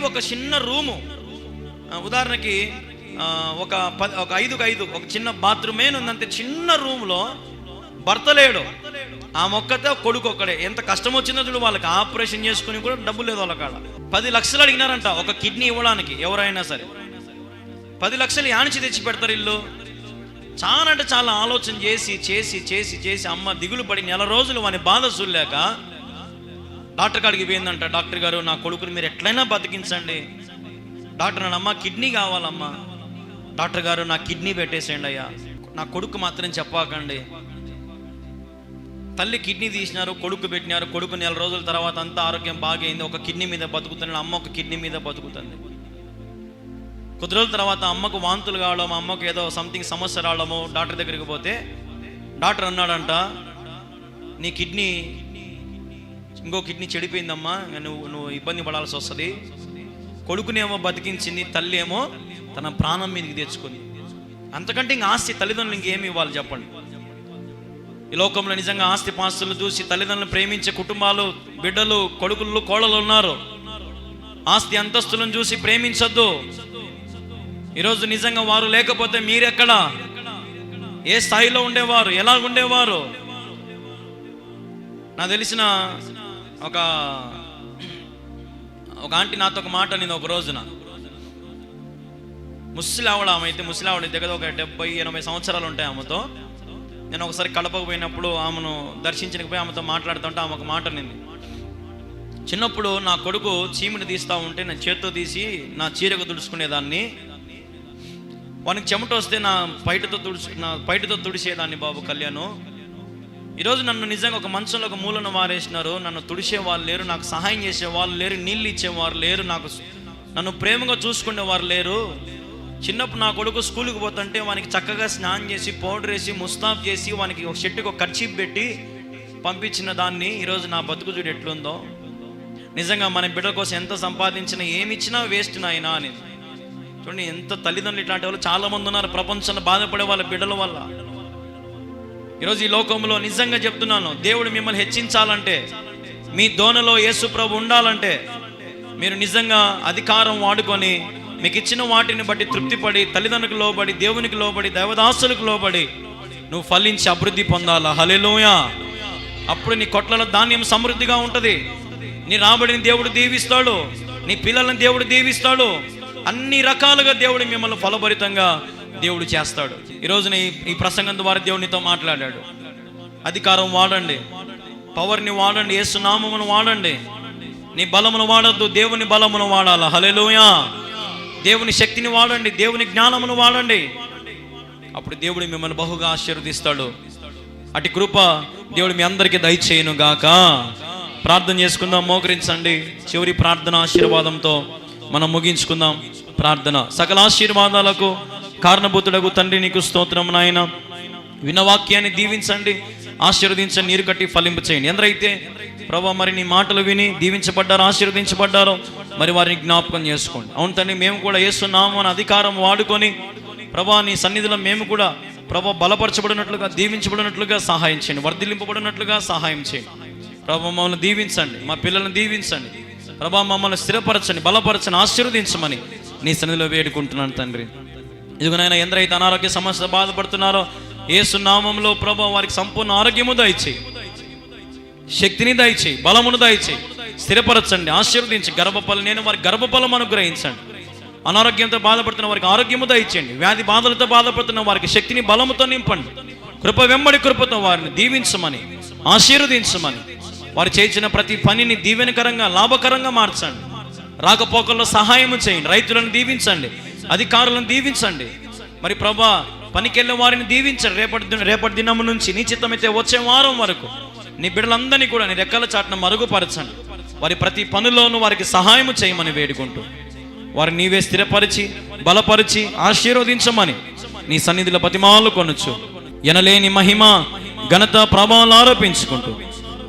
[SPEAKER 3] ఒక చిన్న రూము, ఉదాహరణకి ఒక 5x5 ఒక చిన్న బాత్రూమే ఉందంతే. చిన్న రూమ్లో భర్త లేడు, ఆ మొక్కతే కొడుకు ఒక్కడే. ఎంత కష్టం వచ్చిందో చూడు. వాళ్ళకి ఆపరేషన్ చేసుకుని కూడా డబ్బు లేదు వాళ్ళ కాడ. 10 లక్షలు అడిగినారంట ఒక కిడ్నీ ఇవ్వడానికి. ఎవరైనా సరే 10 లక్షలు యానిచి తెచ్చి పెడతారు ఇల్లు. చాలా అంటే చాలా ఆలోచన చేసి అమ్మ దిగులు పడి నెల రోజులు వాని బాధ చూడలేక డాక్టర్ కాడికి పోయిందంట. డాక్టర్ గారు, నా కొడుకుని మీరు ఎట్లయినా బతికించండి. డాక్టర్ అన్నాడు, అమ్మ కిడ్నీ కావాలమ్మా. డాక్టర్ గారు, నా కిడ్నీ పెట్టేసేయండి అయ్యా, నా కొడుకు మాత్రం చెప్పాకండి. తల్లి కిడ్నీ తీసినారు, కొడుకు పెట్టినారు. కొడుకు నెల రోజుల తర్వాత అంతా ఆరోగ్యం బాగైంది. ఒక కిడ్నీ మీద బతుకుతున్నాడు, అమ్మ ఒక కిడ్నీ మీద బతుకుతుంది. కొద్ది రోజుల తర్వాత అమ్మకు వాంతులు కావడం, అమ్మకు ఏదో సంథింగ్ సమస్య రావడము. డాక్టర్ దగ్గరికి పోతే డాక్టర్ అన్నాడంట, నీ కిడ్నీ ఇంకో కిడ్నీ చెడిపోయిందమ్మా, నువ్వు ఇబ్బంది పడాల్సి వస్తుంది. కొడుకునేమో బతికించింది, తల్లి ఏమో తన ప్రాణం మీదకి తెచ్చుకుంది. అంతకంటే ఇంక ఆస్తి తల్లిదండ్రులు ఇంకేమి ఇవ్వాలి చెప్పండి? ఈ లోకంలో నిజంగా ఆస్తి పాస్తులు చూసి తల్లిదండ్రులను ప్రేమించే కుటుంబాలు, బిడ్డలు, కొడుకులు, కోడలు ఉన్నారు. ఆస్తి అంతస్తులను చూసి ప్రేమించొద్దు. ఈరోజు నిజంగా వారు లేకపోతే మీరెక్కడ, ఏ స్థాయిలో ఉండేవారు, ఎలా ఉండేవారు? నాకు తెలిసిన ఒక ఆంటీ నాతో ఒక మాట నేను ఒక రోజున, ముసలావిడ దగ్గర ఒక 70-80 సంవత్సరాలు ఉంటాయి ఆమెతో. నేను ఒకసారి కడపకు పోయినప్పుడు ఆమెను దర్శించకపోయి ఆమెతో మాట్లాడుతుంటే ఆమె ఒక మాట నింది. చిన్నప్పుడు నా కొడుకు చీమిని తీస్తూ ఉంటే నేను చేత్తో తీసి నా చీరకు తుడుచుకునేదాన్ని. వానికి చెమట వస్తే నా పైటతో తుడిచేదాన్ని బాబు కళ్యాణ్. ఈరోజు నన్ను నిజంగా ఒక మంచంలో ఒక మూలను వారేసినారు. నన్ను తుడిచే వాళ్ళు లేరు, నాకు సహాయం చేసే వాళ్ళు లేరు, నీళ్ళు ఇచ్చేవారు లేరు, నన్ను ప్రేమగా చూసుకునేవారు లేరు. చిన్నప్పుడు నా కొడుకు స్కూల్కి పోతుంటే వానికి చక్కగా స్నానం చేసి, పౌడర్ వేసి, ముస్తాబ్ చేసి, వానికి ఒక షర్టుకి ఒక కర్చీప్ పెట్టి పంపించిన దాన్ని ఈరోజు నా బతుకు చూడు ఎట్లుందో. నిజంగా మన బిడ్డల కోసం ఎంత సంపాదించినా ఏమిచ్చినా వేస్ట్ నాయనా అని. చూడండి, ఎంత తల్లిదండ్రులు ఇట్లాంటి వాళ్ళు చాలామంది ఉన్నారు ప్రపంచంలో బాధపడే వాళ్ళ బిడ్డల వల్ల. ఈరోజు ఈ లోకంలో నిజంగా చెప్తున్నాను, దేవుడు మిమ్మల్ని హెచ్చించాలంటే, మీ దోనలో యేసు ప్రభు ఉండాలంటే, మీరు నిజంగా అధికారం వాడుకొని మీకు ఇచ్చిన వాటిని బట్టి తృప్తిపడి, తల్లిదండ్రులకు లోబడి, దేవునికి లోబడి, దైవదాసులకు లోబడి నువ్వు ఫలించి అభివృద్ధి పొందాలా. హల్లెలూయా. అప్పుడు నీ కొట్లలో ధాన్యం సమృద్ధిగా ఉంటుంది. నీ రాబడిని దేవుడు దీవిస్తాడు, నీ పిల్లలను దేవుడు దీవిస్తాడు, అన్ని రకాలుగా దేవుడు మిమ్మల్ని ఫలభరితంగా దేవుడు చేస్తాడు. ఈరోజున ఈ ప్రసంగం ద్వారా దేవునితో మాట్లాడాడు. అధికారం వాడండి, పవర్ని వాడండి, యేసు నామమును వాడండి. నీ బలమును వాడద్దు, దేవుని బలమును వాడాలా. హల్లెలూయా. దేవుని శక్తిని వాడండి, దేవుని జ్ఞానమును వాడండి. అప్పుడు దేవుడు మిమ్మల్ని బహుగా ఆశీర్వదిస్తాడు. అటు కృప దేవుడు మీ అందరికీ దయచేయును గాక. ప్రార్థన చేసుకుందాం, మోకరించండి. చివరి ప్రార్థన ఆశీర్వాదంతో మనం ముగించుకుందాం. ప్రార్థన. సకల ఆశీర్వాదాలకు కారణభూతుడకు తండ్రి నీకు స్తోత్రం నాయన. వినవాక్యాన్ని దీవించండి, ఆశీర్వదించండి, నీరు కట్టి ఫలింపు చేయండి. ఎందరైతే ప్రభా మరి నీ మాటలు విని దీవించబడ్డారో, ఆశీర్వదించబడ్డారో మరి వారిని జ్ఞాపకం చేసుకోండి. అవును తండ్రి, మేము కూడా యేసునామమున అధికారం వాడుకొని ప్రభా నీ సన్నిధిలో మేము కూడా ప్రభా బలపరచబడినట్లుగా, దీవించబడినట్లుగా సహాయం చేయండి, వర్ధిల్లింపబడినట్లుగా సహాయం చేయండి. ప్రభా మమ్మల్ని దీవించండి, మా పిల్లల్ని దీవించండి ప్రభా, మమ్మల్ని స్థిరపరచండి, బలపరచండి, ఆశీర్వదించమని నీ సన్నిధిలో వేడుకుంటున్నాను తండ్రి. ఇదిగోనైనా ఎందరైతే అనారోగ్య సమస్య బాధపడుతున్నారో యేసు నామములో ప్రభా వారికి సంపూర్ణ ఆరోగ్యము దయచేయి, శక్తిని దయచేయి, బలమును దయచేయి, స్థిరపరచండి, ఆశీర్వదించి గర్భఫలం నేను వారికి గర్భఫలం అనుగ్రహించండి. అనారోగ్యంతో బాధపడుతున్న వారికి ఆరోగ్యము దయచేయండి, వ్యాధి బాధలతో బాధపడుతున్న వారికి శక్తిని బలముతో నింపండి. కృప వెంబడి కృపతో వారిని దీవించమని, ఆశీర్వదించమని, వారు చేసిన ప్రతి పనిని దీవెనకరంగా, లాభకరంగా మార్చండి. రాకపోకల్లో సహాయము చేయండి, రైతులను దీవించండి, అధికారులను దీవించండి. మరి ప్రభా పనికెళ్ళే వారిని దీవించండి. రేపటి దినము నుంచి నీ చిత్తమైతే వచ్చే వారం వరకు నీ బిడ్డలందరినీ కూడా నీ రెక్కల చాటున మరుగుపరచండి. వారి ప్రతి పనుల్లోనూ వారికి సహాయము చేయమని వేడుకుంటూ వారిని నీవే స్థిరపరిచి, బలపరిచి, ఆశీర్వదించమని నీ సన్నిధిలో బతిమాలు కొనొచ్చు. ఎనలేని మహిమ, ఘనత, ప్రభావాలు ఆరోపించుకుంటూ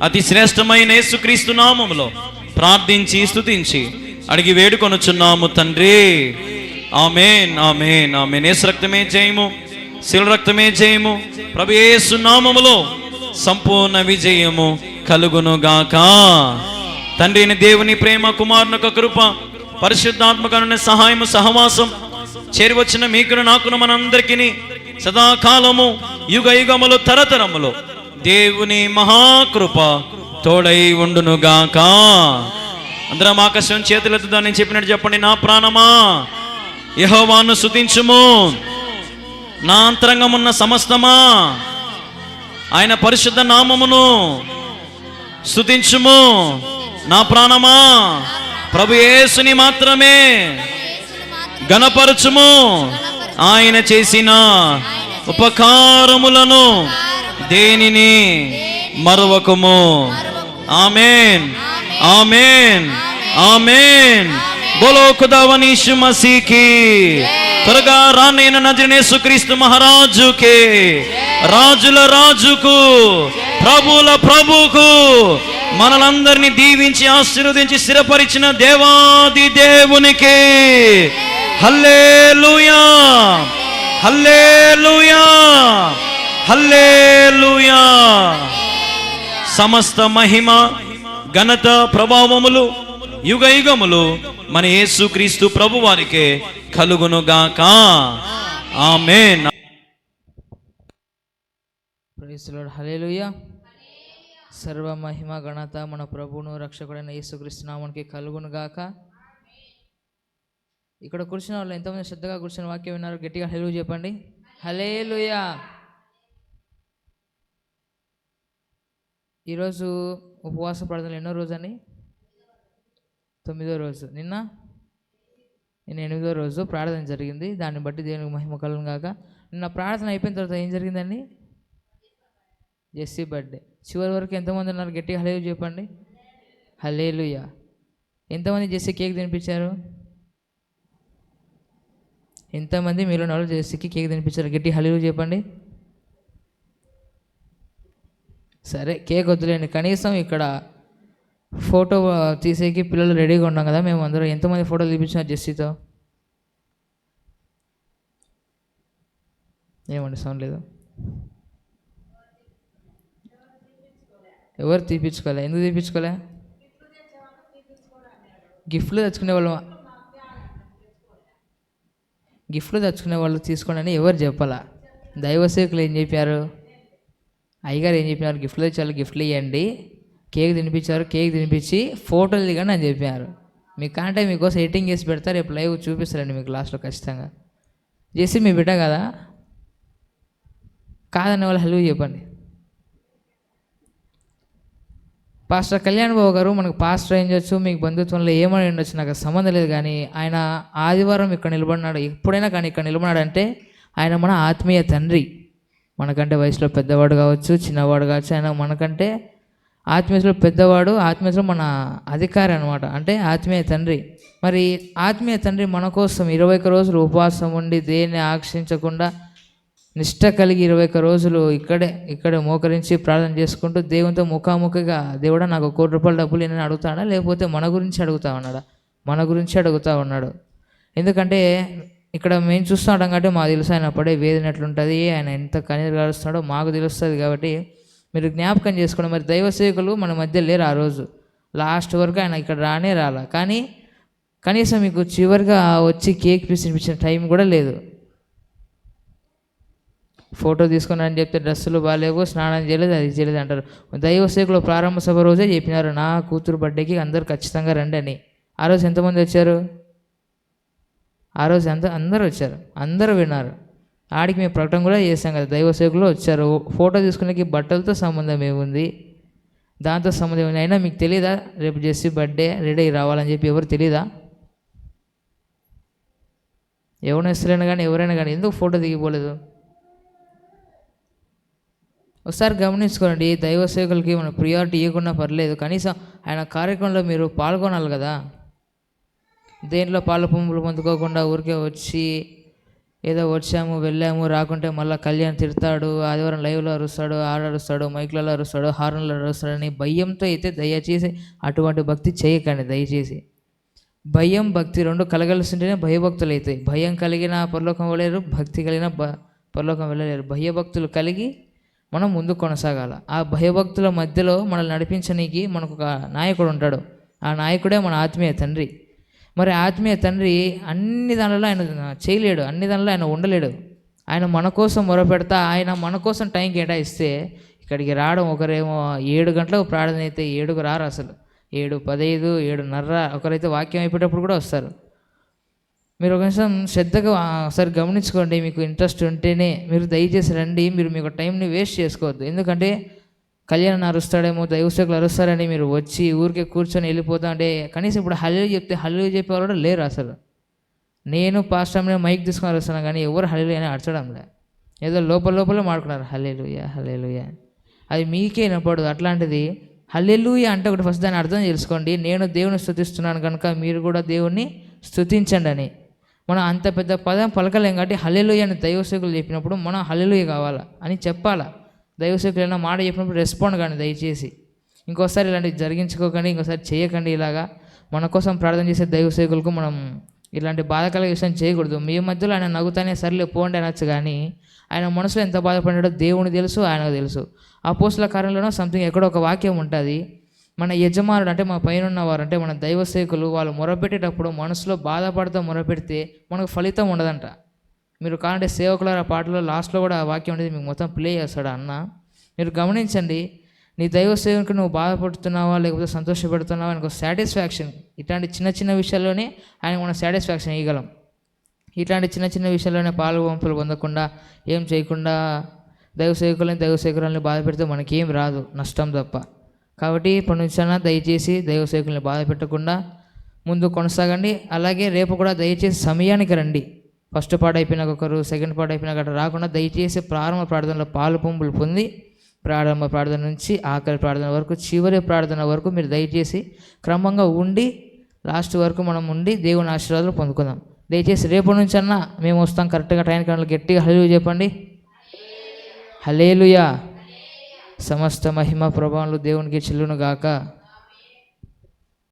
[SPEAKER 3] అతి శ్రేష్టమైన యేసుక్రీస్తు నామములో ప్రార్థించి స్తుతించి అడిగి వేడుకొనుచున్నాము తండ్రి. ఆమేన్, ఆమేన్, ఆమేన్. యేసు రక్తమే జయము, శిల రక్తమే జయము. ప్రభు యేసు నామములో సంపూర్ణ విజయము కలుగును గాక. తండ్రిని దేవుని ప్రేమ, కుమారుని యొక్క కృప, పరిశుద్ధాత్మకమైన సహాయము, సహవాసం చేరివచ్చిన మీకును నాకును మనందరికీ సదాకాలము, యుగ యుగములు, తరతరములు దేవుని మహాకృప తోడై ఉండును గాక. అందరం ఆకాశం చేతులెత్తుదా నేను చెప్పినట్టు చెప్పండి. నా ప్రాణమా యెహోవాను స్తుతించుము, నా అంతరంగమున్న సమస్తమా ఆయన పరిశుద్ధ నామమును స్తుతించుము. నా ప్రాణమా ప్రభు యేసుని మాత్రమే ఘనపరచుము, ఆయన చేసిన ఉపకారములను దేనిని మరువకుము. ఆమేన్, ఆమేన్, ఆమేన్. బోలో ఖుదావని యీశు మసీకి. త్వరగా రానైన నజరేయుడైన యేసుక్రీస్తు మహారాజుకే, రాజుల రాజుకు, ప్రభుల ప్రభుకు మనలందరినీ దీవించి ఆశీర్వదించి స్థిరపరిచిన దేవాది దేవునికి హల్లెలూయా, హల్లెలూయా, హల్లెలూయా. సమస్త మహిమ, ఘనత, ప్రభావములు యుగ యుగములు మన యేసుక్రీస్తు ప్రభు వారికే కలుగును గాక. Amen.
[SPEAKER 1] Praise the lord. Hallelujah. సర్వ మహిమ, ఘనత మన ప్రభువును రక్షకుడైన యేసుక్రీస్తు నామమునికి కలుగును గాక. ఇక్కడ కూర్చున్న వాళ్ళు ఎంతమంది శ్రద్ధగా కూర్చున్న వాక్యం విన్నారు? గట్టిగా హల్లెలూయా చెప్పండి. హల్లెలూయా. ఈరోజు ఉపవాస ప్రార్థనలు ఎన్నో రోజు అని? 9వ రోజు. నిన్న 8వ రోజు ప్రార్థన జరిగింది. దాన్ని బట్టి దేవునికి మహిమ కలుగును గాక. నిన్న ప్రార్థన అయిపోయిన తర్వాత ఏం జరిగిందండి? Jessie birthday. చివరి వరకు ఎంతమంది ఉన్నారు? గట్టిగా హల్లెలూయా చెప్పండి. హల్లెలూయా. ఎంతమంది జెస్సీ కేక్ తినిపించారు? ఎంతమంది మీలో వాళ్ళు జెస్సీకి కేక్ తినిపించారు? గట్టిగా హల్లెలూయా చెప్పండి. సరే, కేక్ వద్దులేండి, కనీసం ఇక్కడ ఫోటో తీసేకి పిల్లలు రెడీగా ఉన్నాం కదా మేము అందరం. ఎంతమంది ఫోటోలు తీపించినారు జెస్సీతో? ఏమండి సౌండ్ లేదు? ఎవరు తీపించుకోలే? ఎందుకు తీపించుకోలే? గిఫ్ట్లు తెచ్చుకునే వాళ్ళు గిఫ్ట్లు తెచ్చుకునే వాళ్ళు తీసుకోండి అని ఎవరు చెప్పాలా. దైవ సేవకులు ఏం చెప్పారు, అయ్యగారు ఏం చెప్పినారు, గిఫ్ట్లు తెచ్చారు, గిఫ్ట్లు ఇవ్వండి, కేక్ తినిపించారు, కేక్ తినిపించి ఫోటోలు దిగండి అని చెప్పారు. మీకు అంటే మీకోసం ఎడిటింగ్ చేసి పెడతారు, రేపు లైవ్ చూపిస్తారండి మీకు లాస్ట్లో ఖచ్చితంగా. చేసి మీ బిడ్డ కదా, కాదనే వాళ్ళు హలో చెప్పండి. పాస్టర్ కళ్యాణ్ బాబు గారు మనకు పాస్టర్ ఏం చేయొచ్చు, మీకు బంధుత్వంలో ఏమని ఉండొచ్చు, నాకు సంబంధం లేదు, కానీ ఆయన ఆదివారం ఇక్కడ నిలబడినాడు, ఎప్పుడైనా కానీ ఇక్కడ నిలబడినాడంటే ఆయన మన ఆత్మీయ తండ్రి. మనకంటే వయసులో పెద్దవాడు కావచ్చు, చిన్నవాడు కావచ్చు, ఆయన మనకంటే ఆత్మీయతలో పెద్దవాడు, ఆత్మీయతలో మన అధికారి అనమాట, అంటే ఆత్మీయ తండ్రి. మరి ఆత్మీయ తండ్రి మన కోసం 21 రోజులు ఉపవాసం ఉండి దేన్ని ఆకర్షించకుండా నిష్ట కలిగి 21 రోజులు ఇక్కడే మోకరించి ప్రార్థన చేసుకుంటూ దేవునితో ముఖాముఖిగా, దేవుడా నాకు 1 కోటి రూపాయల డబ్బులు నేను అడుగుతాడా, లేకపోతే మన గురించి అడుగుతా ఉన్నాడా, మన గురించి అడుగుతూ ఉన్నాడు. ఎందుకంటే ఇక్కడ మేము చూస్తూ ఉంటాం కాబట్టి మాకు తెలుసు ఆయన పడే వేదన ఎట్లుంటుంది, ఆయన ఎంత కన్నీరు గారుస్తున్నాడో మాకు తెలుస్తుంది. కాబట్టి మీరు జ్ఞాపకం చేసుకోండి. మరి దైవ సేవకులు మన మధ్య లేరు ఆ రోజు, లాస్ట్ వరకు ఆయన ఇక్కడ రాలా, కానీ కనీసం మీకు చివరిగా వచ్చి కేక్ పీస్ తినిపించిన టైం కూడా లేదు. ఫోటో తీసుకుని అని చెప్తే డ్రెస్సులు బాగాలేవు, స్నానం చేయలేదు, అది చేయలేదు అంటారు. దైవ సేవకులు ప్రారంభ సభ రోజే చెప్పినారు, నా కూతురు బర్త్డేకి అందరు ఖచ్చితంగా రండి అని. ఆ రోజు ఎంతమంది వచ్చారు, ఆ రోజు అందరూ వచ్చారు, అందరూ విన్నారు. ఆడికి మేము ప్రకటన కూడా చేసాం కదా, దైవ సేవకులు వచ్చారు. ఫోటో తీసుకునేకి బట్టలతో సంబంధం ఏముంది, దాంతో సంబంధం ఏముంది. అయినా మీకు తెలీదా రేపు జెస్సీ బర్త్డే రెడీ రావాలని చెప్పి ఎవరు తెలీదా? ఎవరైనా ఇస్తలేను కానీ ఎవరైనా కానీ ఎందుకు ఫోటో దిగిపోలేదు? ఒకసారి గమనించుకోండి. దైవ సేవకులకి మనం ప్రియారిటీ ఇవ్వకుండా పర్లేదు, కనీసం ఆయన కార్యక్రమంలో మీరు పాల్గొనాలి కదా. దేంట్లో పాలు పంపులు పొందుకోకుండా ఊరికే వచ్చి ఏదో వచ్చాము వెళ్ళాము, రాకుంటే మళ్ళీ కళ్యాణ్ తిడతాడు, ఆదివారం లైవ్లో అరుస్తాడు, ఆడరుస్తాడు, మైక్లలో అరుస్తాడు, హార్న్లో అరుస్తాడని భయంతో అయితే దయచేసి అటువంటి భక్తి చేయకండి దయచేసి. భయం భక్తి రెండు కలగలిసి ఉంటేనే భయభక్తులు అవుతాయి. భయం కలిగిన పరలోకం వెళ్ళలేరు, భక్తి కలిగిన పరలోకం వెళ్ళలేరు. భయభక్తులు కలిగి మనం ముందు కొనసాగాల. ఆ భయభక్తుల మధ్యలో మనల్ని నడిపించడానికి మనకు ఒక నాయకుడు ఉంటాడు, ఆ నాయకుడే మన ఆత్మీయ తండ్రి. మరి ఆత్మీయ తండ్రి అన్ని దానిలో ఆయన చేయలేడు, అన్ని దానిలో ఆయన ఉండలేడు. ఆయన మన కోసం మొరపెడతా, ఆయన మన కోసం టైం కేటాయిస్తే ఇక్కడికి రావడం, ఒకరేమో 7 గంటలకు ప్రార్థన అయితే 7కు రారు, అసలు 7:15, 7:30, ఒకరైతే వాక్యం అయిపోయేటప్పుడు కూడా వస్తారు. మీరు ఒక నిమిషం శ్రద్ధగా ఒకసారి గమనించుకోండి. మీకు ఇంట్రెస్ట్ ఉంటేనే మీరు దయచేసి రండి. మీరు మీకు టైంని వేస్ట్ చేసుకోవద్దు. ఎందుకంటే కళ్యాణ్ అరుస్తాడేమో, దైవసేవకులు అరుస్తారని మీరు వచ్చి ఊరికే కూర్చొని వెళ్ళిపోతా అంటే కనీసం ఇప్పుడు హల్లేలూయా చెప్తే హల్లేలూయా చెప్పేవారు కూడా లేరు అసలు. నేను పాస్టర్ని మైక్ తీసుకొని అరుస్తాను కానీ ఎవరు హల్లేలూయా అని అరచడంలే, ఏదో లోపల మాడుకున్నారు హల్లేలూయా హల్లేలూయా. అది మీకే వినపడదు. అట్లాంటిది హల్లేలూయా అంటే ఒకటి ఫస్ట్ దాన్ని అర్థం తెలుసుకోండి. నేను దేవుని స్తుతిస్తున్నాను కనుక మీరు కూడా దేవుణ్ణి స్తుతించండి అని. మనం అంత పెద్ద పదం పలకలేం కాబట్టి హల్లేలూయా అని దైవసేవకులు చెప్పినప్పుడు మనం హల్లేలూయా కావాలా అని చెప్పాలా. దైవసేవకులు ఏమైనా మాట చెప్పినప్పుడు రెస్పాండ్ కానీ దయచేసి. ఇంకోసారి ఇలాంటివి జరిగించుకోకండి, ఇంకోసారి చేయకండి. ఇలాగా మన కోసం ప్రార్థన చేసే దైవసేవకులకు మనం ఇలాంటి బాధకల విషయం చేయకూడదు. మీ మధ్యలో ఆయన నవ్వుతానే సర్లే పోండి అనొచ్చు, కానీ ఆయన మనసులో ఎంత బాధపడ్డాడో దేవునికి తెలుసు, ఆయనకు తెలుసు. అపోస్తుల కార్యంలోనో సంథింగ్ ఎక్కడో ఒక వాక్యం ఉంటుంది, మన యజమానుడు అంటే మన పైన ఉన్నవారు అంటే మన దైవ సేవకులు వాళ్ళు మొరపెట్టేటప్పుడు మనసులో బాధపడుతూ మొరపెడితే మనకు ఫలితం ఉండదంట. మీరు కావాలంటే సేవకుల పాటలో లాస్ట్లో కూడా ఆ వాక్యం అనేది మీకు మొత్తం ప్లే చేస్తాడు అన్న. మీరు గమనించండి, నీ దైవ సేవకుని నువ్వు బాధపడుతున్నావా లేకపోతే సంతోషపెడుతున్నావా అని ఒక సాటిస్ఫాక్షన్. ఇట్లాంటి చిన్న విషయాల్లోనే ఆయన మనం సాటిస్ఫాక్షన్ ఇవ్వగలం. ఇట్లాంటి చిన్న విషయాల్లోనే పాలు పంపులు పొందకుండా ఏం చేయకుండా దైవ సేవకులని బాధ పెడితే మనకేం రాదు, నష్టం తప్ప. కాబట్టి ఇప్పటి నుంచైనా దయచేసి దైవ సేవకుల్ని బాధ పెట్టకుండా ముందు కొనసాగండి. అలాగే రేపు కూడా దయచేసి సమయానికి రండి. ఫస్ట్ పార్ట్ అయిపోయినాక ఒకరు, సెకండ్ పార్ట్ అయిపోయినాక అట్లా రాకుండా దయచేసి ప్రారంభ ప్రార్థనలో పాలు పంపులు పొంది ప్రారంభ ప్రార్థన నుంచి ఆఖరి ప్రార్థన వరకు, చివరి ప్రార్థన వరకు మీరు దయచేసి క్రమంగా ఉండి లాస్ట్ వరకు మనం ఉండి దేవుని ఆశీర్వాదాలు పొందుకుందాం. దయచేసి రేపటి నుంచి అన్నా మేము వస్తాం కరెక్ట్గా టైం కన్నా గట్టిగా హల్లెలూయా చెప్పండి. హల్లెలూయా. సమస్త మహిమ ప్రభావాలు దేవునికి చెల్లును గాక.